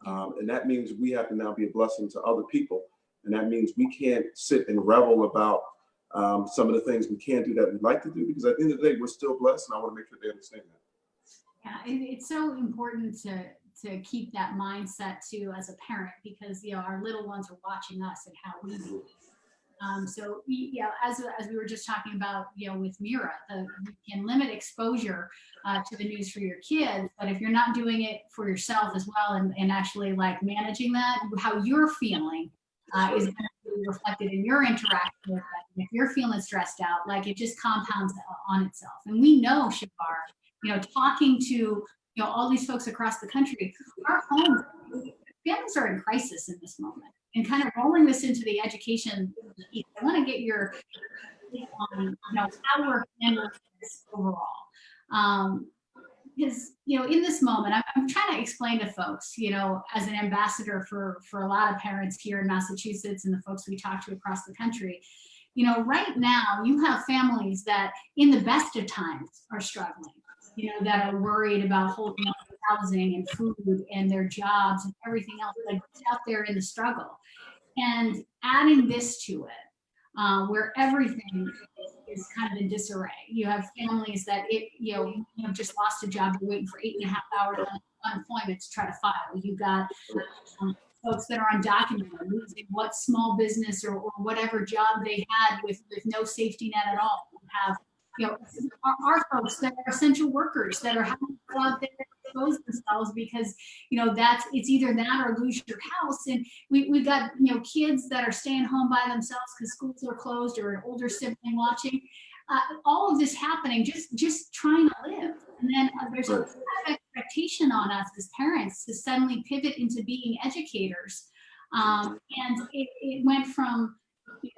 And that means we have to now be a blessing to other people. And that means we can't sit and revel about some of the things we can't do that we'd like to do, because at the end of the day, we're still blessed. And I want to make sure they understand that. Yeah, it's so important to keep that mindset too as a parent, because, you know, our little ones are watching us and how we do. So as we were just talking about, with Mira, you can limit exposure to the news for your kids, but if you're not doing it for yourself as well, and actually like managing that, how you're feeling is going to be reflected in your interaction with them. If you're feeling stressed out, like it just compounds on itself. And we know, Shafar, talking to all these folks across the country, our homes, families are in crisis in this moment. And kind of rolling this into the education piece, I want to get your on how we're handling this overall. Because in this moment, I'm trying to explain to folks, as an ambassador for a lot of parents here in Massachusetts and the folks we talk to across the country, right now you have families that in the best of times are struggling, that are worried about holding on to housing and food and their jobs and everything else, like out there in the struggle. And adding this to it, where everything is kind of in disarray. You have families that have just lost a job, they're waiting for 8.5 hours of unemployment to try to file. You've got folks that are undocumented, losing what small business or whatever job they had with no safety net at all. You have our folks that are essential workers that are having to go out there and expose themselves because it's either that or lose your house. And we've got kids that are staying home by themselves because schools are closed, or an older sibling watching. All of this happening, just trying to live. And then there's a lot of expectation on us as parents to suddenly pivot into being educators. And it went from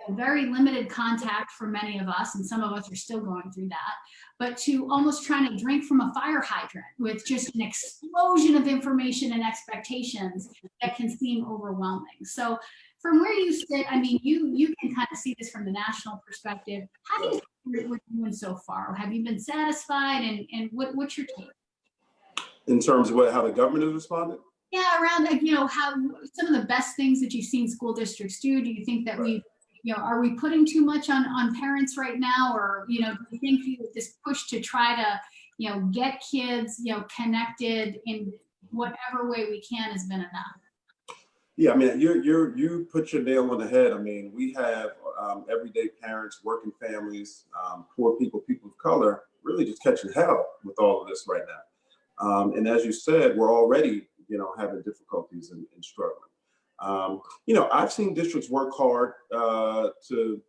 very limited contact for many of us, and some of us are still going through that, but to almost trying to drink from a fire hydrant with just an explosion of information and expectations that can seem overwhelming. So from where you sit, I mean, you can kind of see this from the national perspective. How do you think we're doing so far? Have you been satisfied, and what's your take? In terms of how the government has responded? Yeah, around how some of the best things that you've seen school districts do. Do you think that we are we putting too much on parents right now, or do you think this push to try to get kids connected in whatever way we can has been enough? Yeah, I mean, you put your nail on the head. I mean, we have everyday parents, working families, poor people of color, really just catching hell with all of this right now. And as you said, we're already having difficulties and struggling. I've seen districts work hard to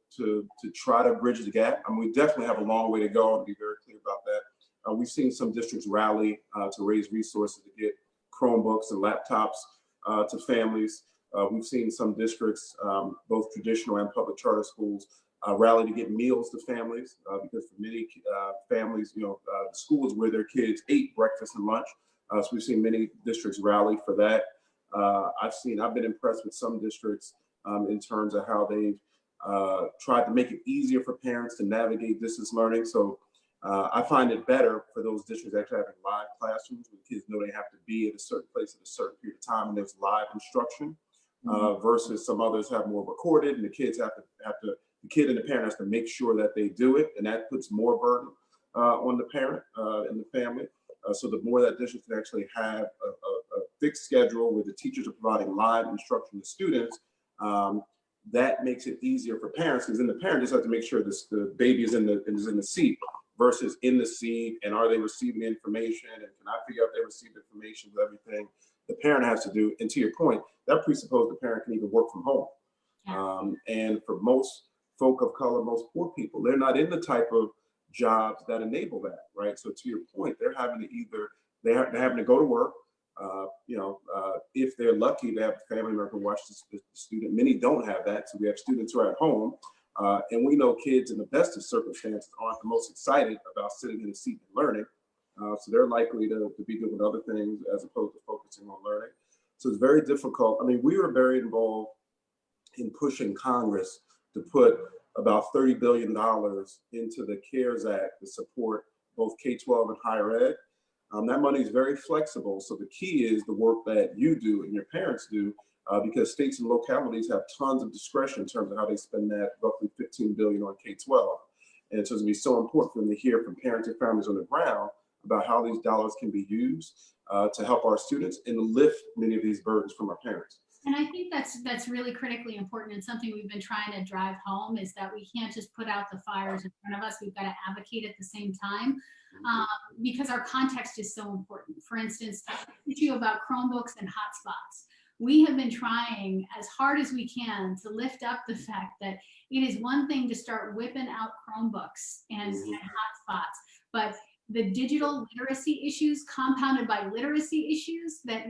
try to bridge the gap. I mean, we definitely have a long way to go, and be very clear about that. We've seen some districts rally to raise resources to get Chromebooks and laptops to families. We've seen some districts, both traditional and public charter schools, rally to get meals to families because for many families, the school is where their kids ate breakfast and lunch. So we've seen many districts rally for that. I've been impressed with some districts in terms of how they've tried to make it easier for parents to navigate distance learning. So I find it better for those districts actually having live classrooms where kids know they have to be at a certain place at a certain period of time, and there's live instruction versus some others have more recorded, and the kids the kid and the parent has to make sure that they do it, and that puts more burden on the parent and the family. So the more that district can actually have a fixed schedule where the teachers are providing live instruction to students, that makes it easier for parents, because then the parent just has to make sure the baby is in the seat versus in the seat, and are they receiving information, and can I figure out if they received information with everything the parent has to do. And to your point, that presupposes the parent can even work from home. And for most folk of color, most poor people, they're not in the type of jobs that enable that, right? So to your point, they're having to go to work. If they're lucky to have a family member watch the student. Many don't have that, so we have students who are at home, and we know kids in the best of circumstances aren't the most excited about sitting in a seat and learning, so they're likely to be doing other things as opposed to focusing on learning. So it's very difficult. I mean, we were very involved in pushing Congress to put about $30 billion into the CARES Act to support both K-12 and higher ed. That money is very flexible. So the key is the work that you do and your parents do, because states and localities have tons of discretion in terms of how they spend that roughly $15 billion on K-12. And so it's gonna be so important for them to hear from parents and families on the ground about how these dollars can be used to help our students and lift many of these burdens from our parents. And I think that's really critically important, and something we've been trying to drive home is that we can't just put out the fires in front of us. We've got to advocate at the same time, because our context is so important. For instance, the issue about Chromebooks and hotspots. We have been trying as hard as we can to lift up the fact that it is one thing to start whipping out Chromebooks and hotspots, but the digital literacy issues compounded by literacy issues that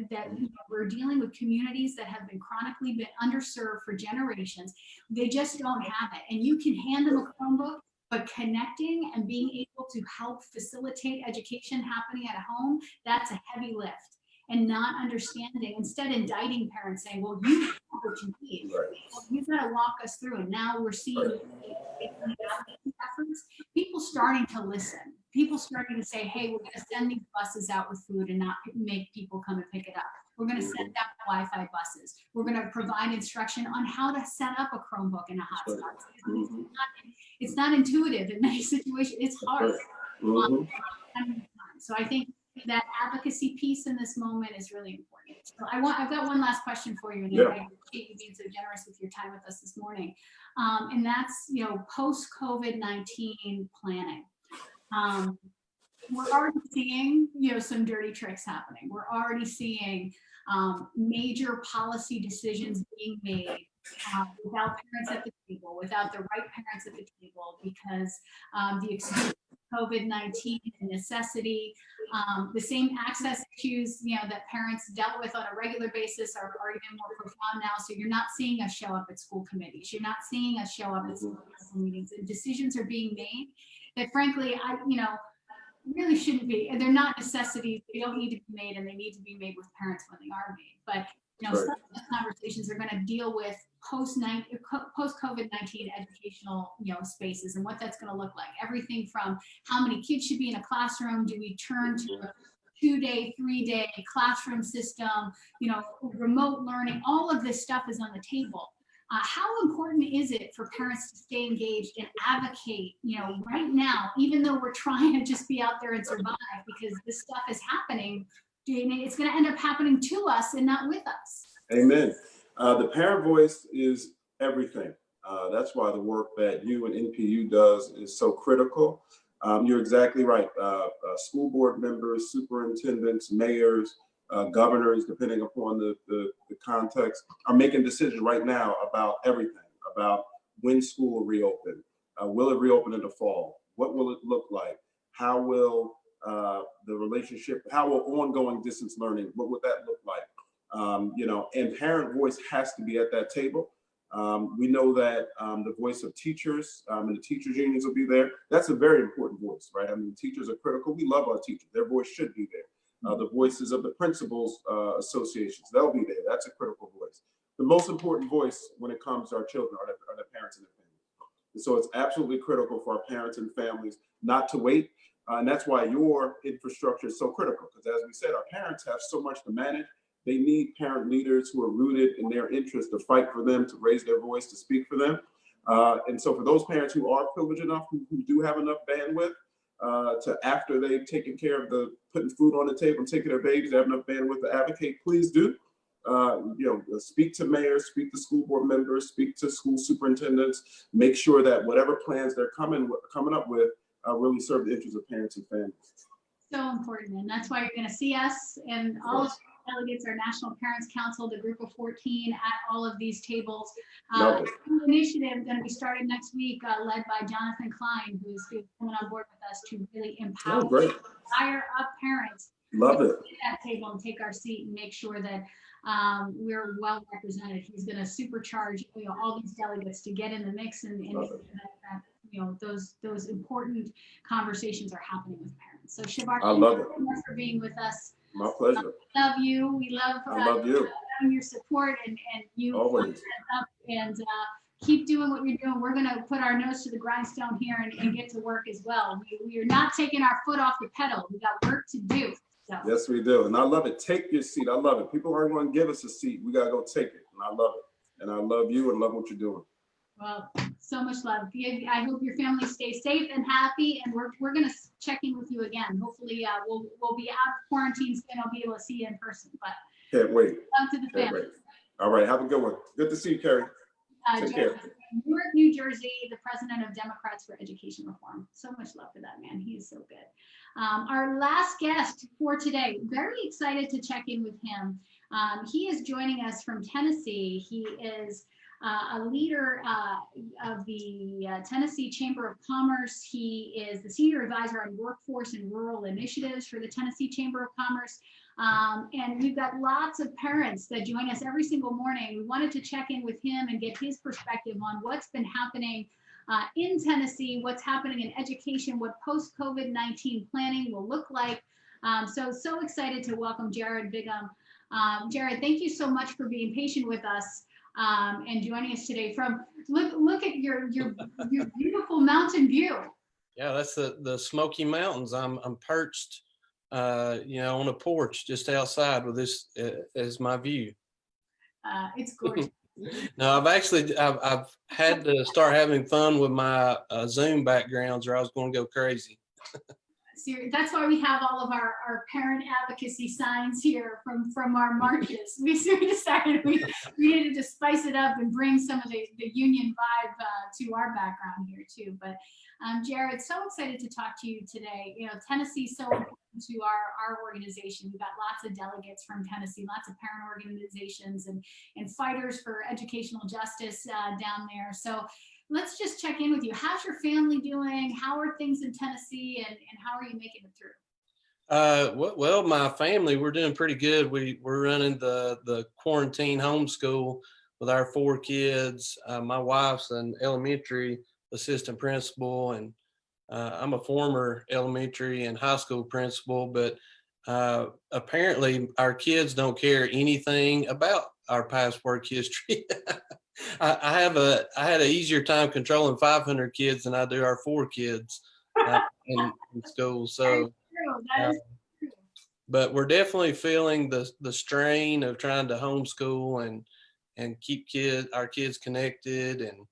we're dealing with communities that have been chronically underserved for generations. They just don't have it. And you can hand them a Chromebook, but connecting and being able to help facilitate education happening at home, that's a heavy lift. And not understanding, instead indicting parents saying, well, you have what you need. Right. Well, you've got to walk us through. And now we're seeing efforts, people starting to listen. People starting to say, hey, we're going to send these buses out with food and not make people come and pick it up. We're going to send out Wi-Fi buses. We're going to provide instruction on how to set up a Chromebook in a hotspot. It's not intuitive in many situations. It's hard. So I think that advocacy piece in this moment is really important. So I've got one last question for you, and I appreciate you being so generous with your time with us this morning. And that's, post-COVID-19 planning. We're already seeing, some dirty tricks happening. We're already seeing major policy decisions being made without parents at the table, without the right parents at the table, because the excuse of COVID-19 and necessity, the same access issues, that parents dealt with on a regular basis are even more profound now. So you're not seeing us show up at school committees. You're not seeing us show up at school council meetings, and decisions are being made that, frankly, really shouldn't be. And they're not necessities. They don't need to be made, and they need to be made with parents when they are made. But some of those conversations are going to deal with post-COVID-19 educational spaces and what that's going to look like. Everything from how many kids should be in a classroom, do we turn to a 2-day, 3-day classroom system, remote learning, all of this stuff is on the table. How important is it for parents to stay engaged and advocate, right now, even though we're trying to just be out there and survive, because this stuff is happening, it's going to end up happening to us and not with us. Amen. The parent voice is everything. That's why the work that you and NPU does is so critical. You're exactly right. School board members, superintendents, mayors, governors, depending upon the context, are making decisions right now about everything, about when school will reopen. Will it reopen in the fall? What will it look like? How will the relationship, how will ongoing distance learning, what would that look like? And parent voice has to be at that table. We know that the voice of teachers and the teachers unions will be there. That's a very important voice, right? I mean, teachers are critical. We love our teachers. Their voice should be there. The voices of the principals associations, they'll be there. That's a critical voice. The most important voice when it comes to our children are the parents and the families. And so it's absolutely critical for our parents and families not to wait. And that's why your infrastructure is so critical, because as we said, our parents have so much to manage. They need parent leaders who are rooted in their interest to fight for them, to raise their voice, to speak for them. And so for those parents who are privileged enough, who do have enough bandwidth to, after they've taken care of the putting food on the table and taking their babies, have enough bandwidth to advocate, please do. Speak to mayors, speak to school board members, speak to school superintendents, make sure that whatever plans they're coming up with really serve the interests of parents and families. So important, and that's why you're going to see us and all of the delegates, our National Parents Council, the group of 14 at all of these tables. The initiative going to be started next week, led by Jonathan Klein, who's coming on board with us to really empower, fire up parents. Love it. At that table and take our seat and make sure that we're well represented. He's going to supercharge all these delegates to get in the mix and those important conversations are happening with parents. So Shavar, thank you so much for being with us. My pleasure. Love you. We love your support and you always up and keep doing what you're doing. We're going to put our nose to the grindstone here and get to work as well. We are not taking our foot off the pedal. We got work to do. So. Yes, we do. And I love it. Take your seat. I love it. People aren't going to give us a seat. We got to go take it. And I love it. And I love you and love what you're doing. Well, so much love. I hope your family stays safe and happy. And we're going to check in with you again. Hopefully, we'll be out of quarantine soon. I'll be able to see you in person. But can't wait. Love to the family. All right, have a good one. Good to see you, Keri. Take care. Newark, New Jersey, the president of Democrats for Education Reform. So much love for that man. He is so good. Our last guest for today, very excited to check in with him. He is joining us from Tennessee. He is a leader of the Tennessee Chamber of Commerce. He is the senior advisor on workforce and rural initiatives for the Tennessee Chamber of Commerce. And we've got lots of parents that join us every single morning. We wanted to check in with him and get his perspective on what's been happening in Tennessee, what's happening in education, what post-COVID-19 planning will look like. So excited to welcome Jared Bigham. Jared, thank you so much for being patient with us and joining us today. From look at your beautiful mountain view. Yeah, that's the Smoky Mountains. I'm perched, on a porch just outside with this as my view. It's gorgeous. No, I've had to start having fun with my Zoom backgrounds, or I was going to go crazy. That's why we have all of our parent advocacy signs here from our marches. We decided we needed to spice it up and bring some of the union vibe to our background here too. But Jared, so excited to talk to you today. Tennessee's so important to our organization. We've got lots of delegates from Tennessee, lots of parent organizations and fighters for educational justice down there. So let's just check in with you. How's your family doing? How are things in Tennessee, and how are you making it through? Well, my family, we're doing pretty good. We're running the quarantine homeschool with our 4 kids. My wife's an elementary assistant principal, and I'm a former elementary and high school principal, but apparently our kids don't care anything about our past work history. I had an easier time controlling 500 kids than I do our 4 kids in school. So, that is true. But we're definitely feeling the strain of trying to homeschool and keep our kids connected and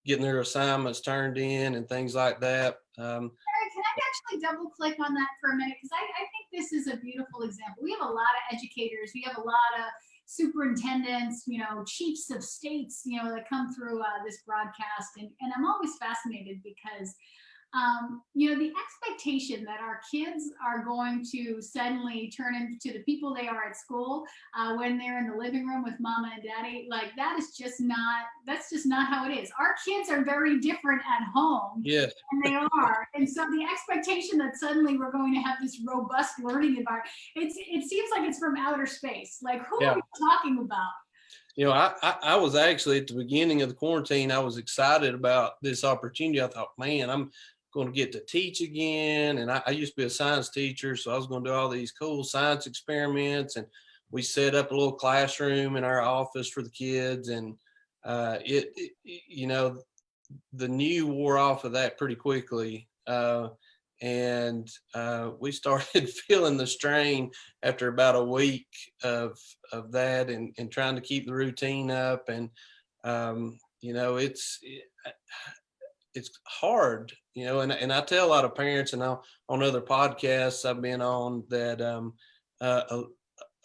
getting their assignments turned in and things like that. Can I actually double click on that for a minute? Because I think this is a beautiful example. We have a lot of educators. We have a lot of superintendents, chiefs of states, that come through this broadcast. And I'm always fascinated because, the expectation that our kids are going to suddenly turn into the people they are at school when they're in the living room with mama and daddy, like that's just not how it is. Our kids are very different at home. Yes. And they are. And so the expectation that suddenly we're going to have this robust learning environment, it seems like it's from outer space. Like, who are we talking about? I was actually at the beginning of the quarantine, I was excited about this opportunity. I thought, man, I'm going to get to teach again. And I used to be a science teacher, so I was going to do all these cool science experiments. And we set up a little classroom in our office for the kids. And the new wore off of that pretty quickly. And we started feeling the strain after about a week of that and trying to keep the routine up. And, it's hard, and I tell a lot of parents, and on other podcasts I've been on, that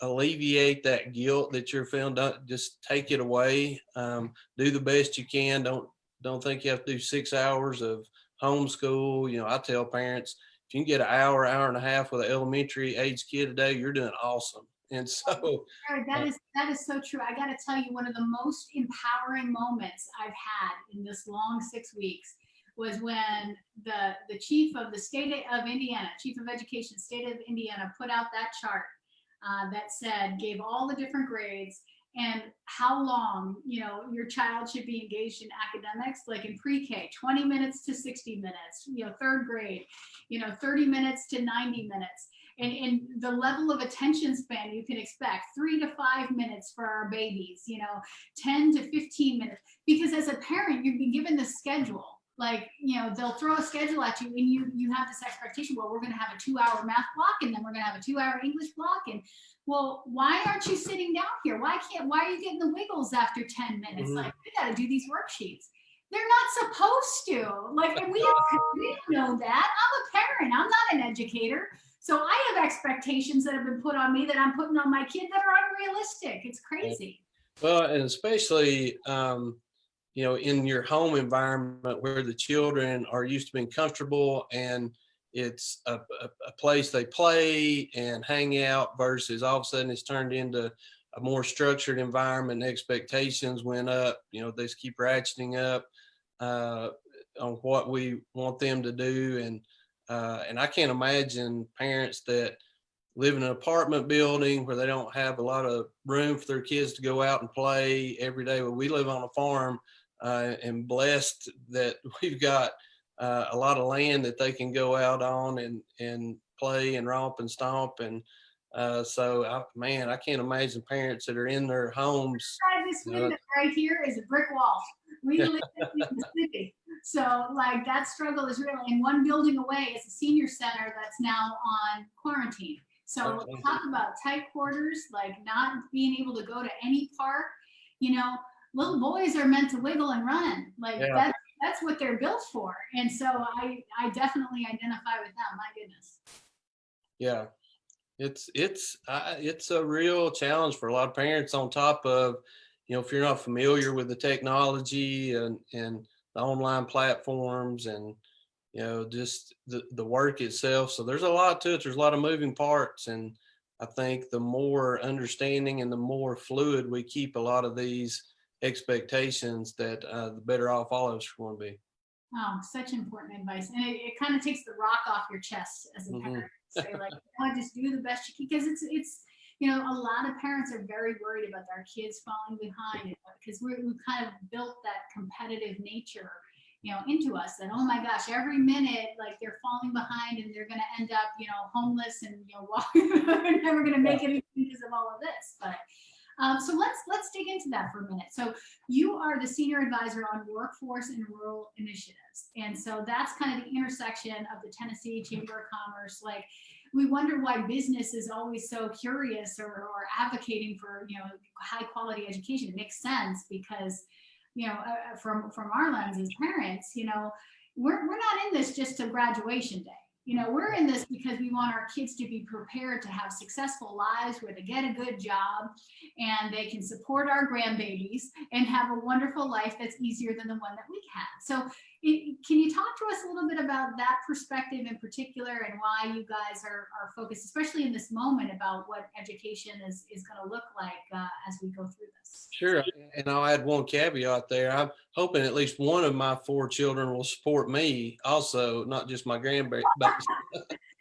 alleviate that guilt that you're feeling. Don't just take it away. Do the best you can. Don't think you have to do 6 hours of homeschool. I tell parents, if you can get an hour and a half with an elementary age kid a day, you're doing awesome. And so that is so true. I got to tell you, one of the most empowering moments I've had in this long 6 weeks was when the chief of the state of Indiana, chief of education, state of Indiana, put out that chart that gave all the different grades and how long, your child should be engaged in academics, like in pre-K, 20 minutes to 60 minutes, 3rd grade, 30 minutes to 90 minutes. And the level of attention span you can expect, 3 to 5 minutes for our babies, 10 to 15 minutes. Because as a parent, you've been given the schedule. Like, they'll throw a schedule at you and you have this expectation, well, we're going to have a 2-hour math block and then we're going to have a 2-hour English block. And well, why aren't you sitting down here? Why are you getting the wiggles after 10 minutes? Mm-hmm. Like, we got to do these worksheets. They're not supposed to. Like, we know that. I'm a parent. I'm not an educator. So I have expectations that have been put on me that I'm putting on my kid that are unrealistic. It's crazy. Well, and especially, in your home environment where the children are used to being comfortable and it's a place they play and hang out versus all of a sudden it's turned into a more structured environment. Expectations went up, they just keep ratcheting up on what we want them to do. And I can't imagine parents that live in an apartment building where they don't have a lot of room for their kids to go out and play every day. But we live on a farm and blessed that we've got a lot of land that they can go out on and play and romp and stomp. And man, I can't imagine parents that are in their homes. This window right here is a brick wall. We live in the city. So like that struggle is real. And one building away is a senior center that's now on quarantine. So Okay. Talk about tight quarters, like not being able to go to any park. Little boys are meant to wiggle and run. Like that's what they're built for. And so I definitely identify with them. My goodness. Yeah, it's a real challenge for a lot of parents, on top of, if you're not familiar with the technology and the online platforms and, just the work itself. So there's a lot to it. There's a lot of moving parts. And I think the more understanding and the more fluid we keep a lot of these expectations, that the better off all of us are going to be. Oh, such important advice. And it kind of takes the rock off your chest as a parent. Say like, just do the best you can, because it's a lot of parents are very worried about their kids falling behind, because we've kind of built that competitive nature into us, that, oh my gosh, every minute like they're falling behind and they're going to end up homeless and they're never going to make it because of all of this. But so let's dig into that for a minute. So you are the senior advisor on workforce and rural initiatives, and so that's kind of the intersection of the Tennessee Chamber of Commerce. Like, we wonder why business is always so curious or advocating for high quality education. It makes sense because from our lens as parents, we're not in this just to graduation day. We're in this because we want our kids to be prepared to have successful lives where they get a good job and they can support our grandbabies and have a wonderful life that's easier than the one that we had. So can you talk to us a little bit about that perspective in particular, and why you guys are focused, especially in this moment, about what education is going to look like as we go through this? Sure. And I'll add one caveat there. I'm hoping at least one of my 4 children will support me also, not just my grandbaby.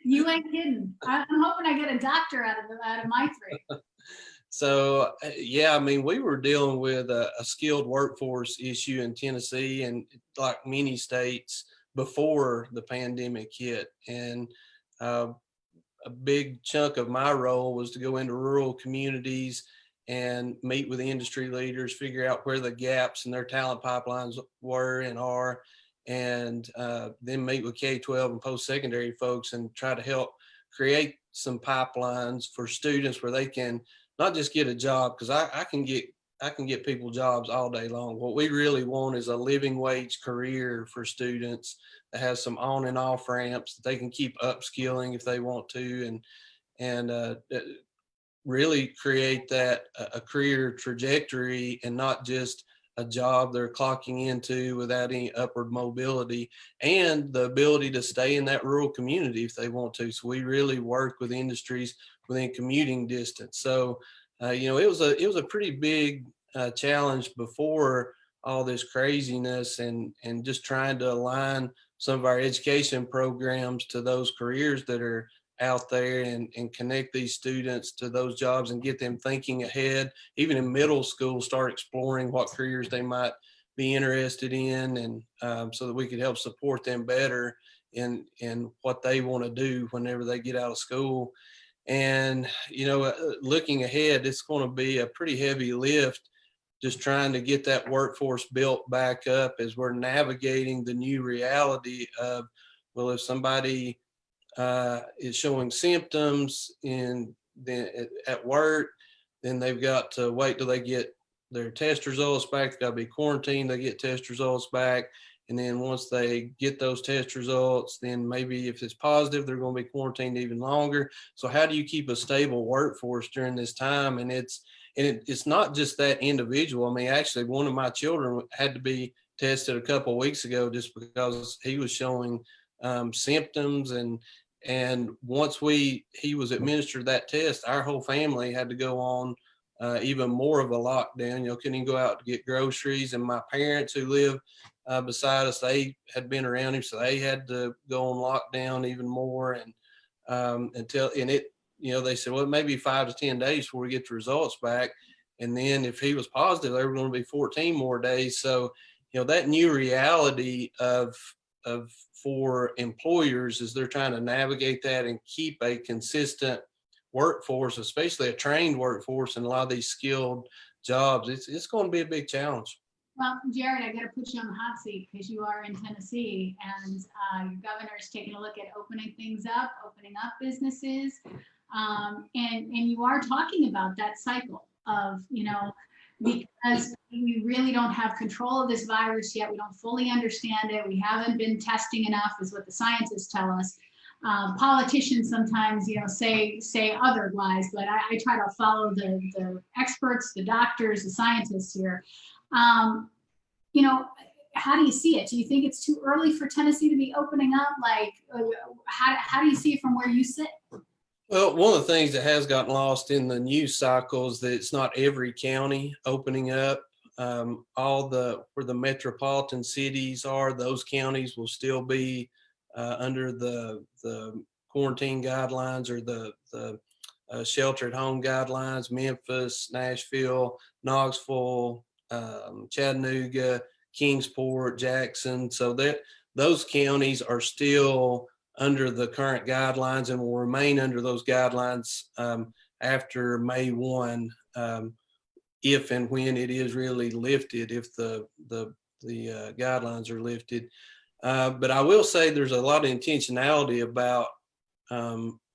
You ain't kidding. I'm hoping I get a doctor out of my 3. So, yeah, I mean, we were dealing with a skilled workforce issue in Tennessee, and like many states before the pandemic hit. And a big chunk of my role was to go into rural communities and meet with the industry leaders, figure out where the gaps in their talent pipelines were and are, and then meet with K-12 and post-secondary folks and try to help create some pipelines for students where they can not just get a job, because I can get people jobs all day long. What we really want is a living wage career for students that has some on and off ramps that they can keep upskilling if they want to, and really create that a career trajectory and not just a job they're clocking into without any upward mobility, and the ability to stay in that rural community if they want to. So we really work with industries within commuting distance. So, it was a pretty big challenge before all this craziness, and just trying to align some of our education programs to those careers that are out there, and connect these students to those jobs and get them thinking ahead. Even in middle school, start exploring what careers they might be interested in, and so that we could help support them better in what they want to do whenever they get out of school. And, looking ahead, it's going to be a pretty heavy lift, just trying to get that workforce built back up as we're navigating the new reality of, well, if somebody is showing symptoms at work, then they've got to wait till they get their test results back. They've got to be quarantined. They get test results back. And then once they get those test results, then maybe if it's positive, they're going to be quarantined even longer. So how do you keep a stable workforce during this time? And it's it's not just that individual. I mean, actually, one of my children had to be tested a couple of weeks ago just because he was showing symptoms, and once he was administered that test, our whole family had to go on even more of a lockdown. You know, couldn't even go out to get groceries. And my parents who live beside us, they had been around him, so they had to go on lockdown even more. And you know, they said, well, maybe 5 to 10 days before we get the results back. And then if he was positive, they were going to be 14 more days. So, you know, that new reality of for employers as they're trying to navigate that and keep a consistent workforce, especially a trained workforce in a lot of these skilled jobs, it's going to be a big challenge. Well, Jared, I got to put you on the hot seat because you are in Tennessee, and your governor's taking a look at opening things up, opening up businesses, and you are talking about that cycle of, you know, because we really don't have control of this virus yet. We don't fully understand it. We haven't been testing enough, is what the scientists tell us. Politicians sometimes, you know, say otherwise, but I try to follow the experts, the doctors, the scientists here. You know, how do you see it? Do you think it's too early for Tennessee to be opening up? Like, how do you see it from where you sit? Well, one of the things that has gotten lost in the news cycle is that it's not every county opening up. Where the metropolitan cities are, those counties will still be under the quarantine guidelines or the shelter at home guidelines. Memphis, Nashville, Knoxville, Chattanooga, Kingsport, Jackson. So that those counties are still under the current guidelines and will remain under those guidelines after May 1, if and when it is really lifted, if the guidelines are lifted. But I will say there's a lot of intentionality about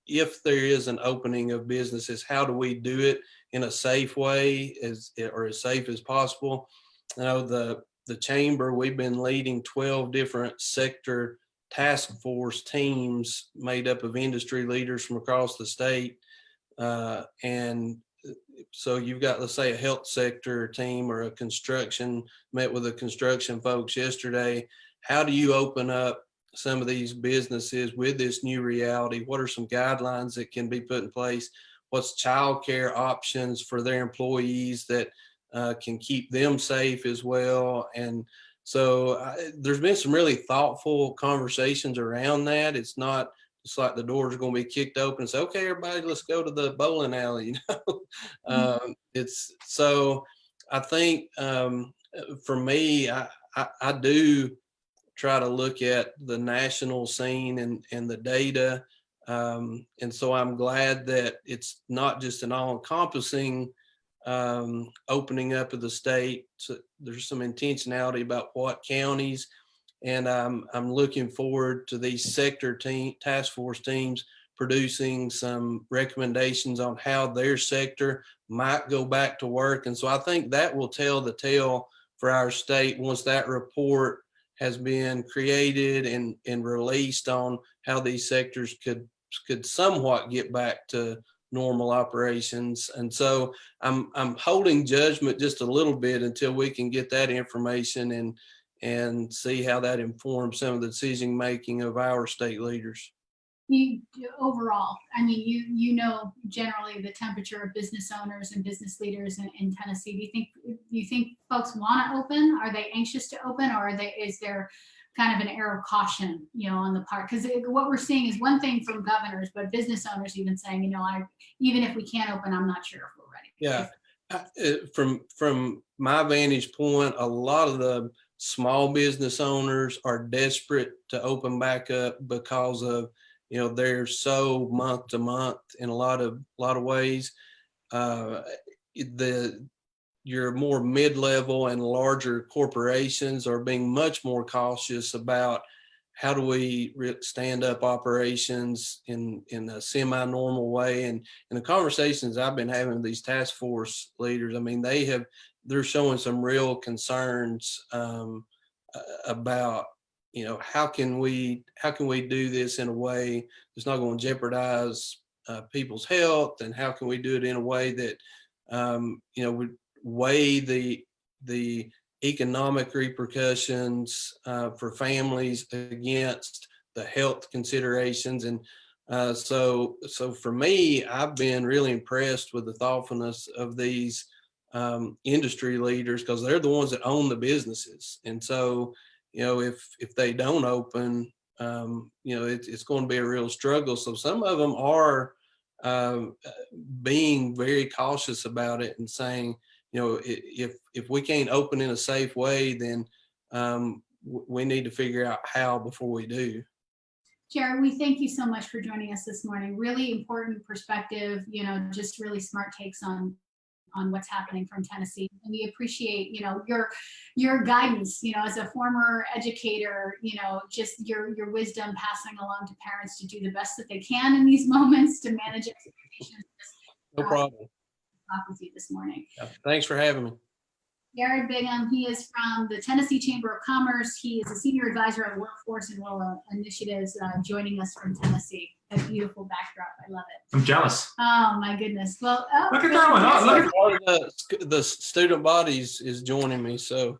if there is an opening of businesses, how do we do it in a safe way, as safe as possible? You know, the chamber, we've been leading 12 different sector task force teams made up of industry leaders from across the state. And so you've got, let's say, a health sector team or a construction, met with the construction folks yesterday. How do you open up some of these businesses with this new reality? What are some guidelines that can be put in place? What's childcare options for their employees that can keep them safe as well? And so there's been some really thoughtful conversations around that. It's not just like the doors are going to be kicked open and say, okay, everybody, let's go to the bowling alley. You know, it's so I think for me, I do try to look at the national scene and the data. And so I'm glad that it's not just an all-encompassing opening up of the state. So there's some intentionality about what counties, and I'm looking forward to these sector task force teams producing some recommendations on how their sector might go back to work. And so I think that will tell the tale for our state once that report has been created and released on how these sectors could somewhat get back to normal operations. And so I'm holding judgment just a little bit until we can get that information and see how that informs some of the decision making of our state leaders. Overall, I mean, you know generally the temperature of business owners and business leaders in Tennessee. Do you think folks want to open? Are they anxious to open, or is there kind of an air of caution, you know, on the part? Because what we're seeing is one thing from governors, but business owners even saying, you know, even if we can't open, I'm not sure if we're ready. Yeah, from my vantage point, a lot of the small business owners are desperate to open back up because of, you know, they're so month to month in a lot of ways. Your more mid-level and larger corporations are being much more cautious about how do we stand up operations in a semi-normal way. And in the conversations I've been having with these task force leaders, I mean, they're showing some real concerns about, you know, how can we do this in a way that's not going to jeopardize people's health, and how can we do it in a way that would weigh the economic repercussions for families against the health considerations. And so for me, I've been really impressed with the thoughtfulness of these industry leaders, because they're the ones that own the businesses. And so, if they don't open, it's going to be a real struggle. So some of them are being very cautious about it and saying, if we can't open in a safe way, then we need to figure out how before we do. Jared, we thank you so much for joining us this morning. Really important perspective, just really smart takes on what's happening from Tennessee. And we appreciate, your guidance, as a former educator, just your wisdom passing along to parents to do the best that they can in these moments to manage expectations. No problem. Talk with you this morning. Yeah, thanks for having me. Jared Bigham, he is from the Tennessee Chamber of Commerce. He is a senior advisor on workforce and rural initiatives, joining us from Tennessee. A beautiful backdrop. I love it. I'm jealous. Oh my goodness. Well, look at that one. Oh, look at The student bodies is joining me, so.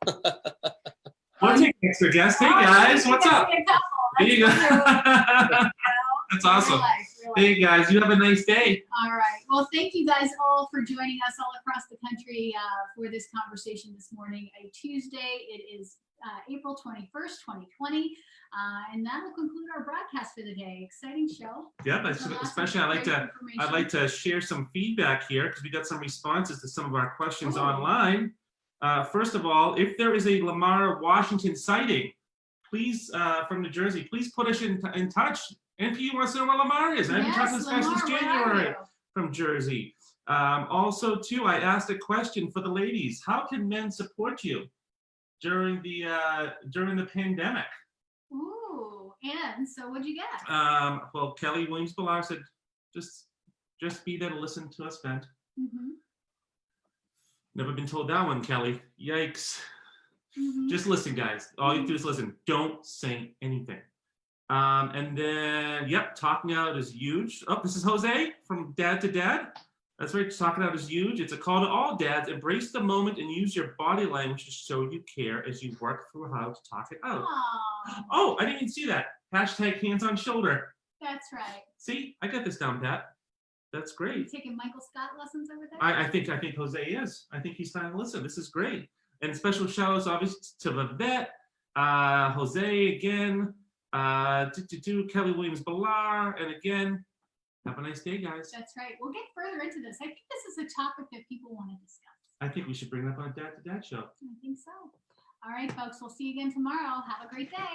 We'll take an extra guest. Hey guys, what's up? There you go. That's awesome. Hey guys, you have a nice day. All right. Well, thank you guys all for joining us all across the country for this conversation this morning, a Tuesday. It is April 21st, 2020. And that will conclude our broadcast for the day. Exciting show. Yeah, but especially I'd like to share some feedback here, because we got some responses to some of our questions online. First of all, if there is a Lamar, Washington sighting, please, from New Jersey, please put us in touch. NPU wants to know where Lamar is. I haven't talked to this guy since January from Jersey. Also, too, I asked a question for the ladies. How can men support you during the pandemic? Ooh, and so what'd you get? Well, Kelly Williams-Ballar said, just be there to listen to us vent. Mm-hmm. Never been told that one, Kelly. Yikes. Mm-hmm. Just listen, guys. All you have to do is listen. Don't say anything. And then, yep, talking out is huge. Oh, this is Jose from Dad to Dad. That's right, talking out is huge. It's a call to all dads. Embrace the moment and use your body language to show you care as you work through how to talk it out. Aww. Oh, I didn't even see that. Hashtag hands on shoulder. That's right. See, I got this down, Pat. That's great. You taking Michael Scott lessons over there? I think Jose is. I think he's starting to listen. This is great. And special shout outs obviously to the vet, Jose again, Kelly Williams-Ballar, and again, have a nice day, guys. That's right. We'll get further into this. I think this is a topic that people want to discuss. I think we should bring it up on Dad to Dad show. I think so. All right, folks. We'll see you again tomorrow. Have a great day.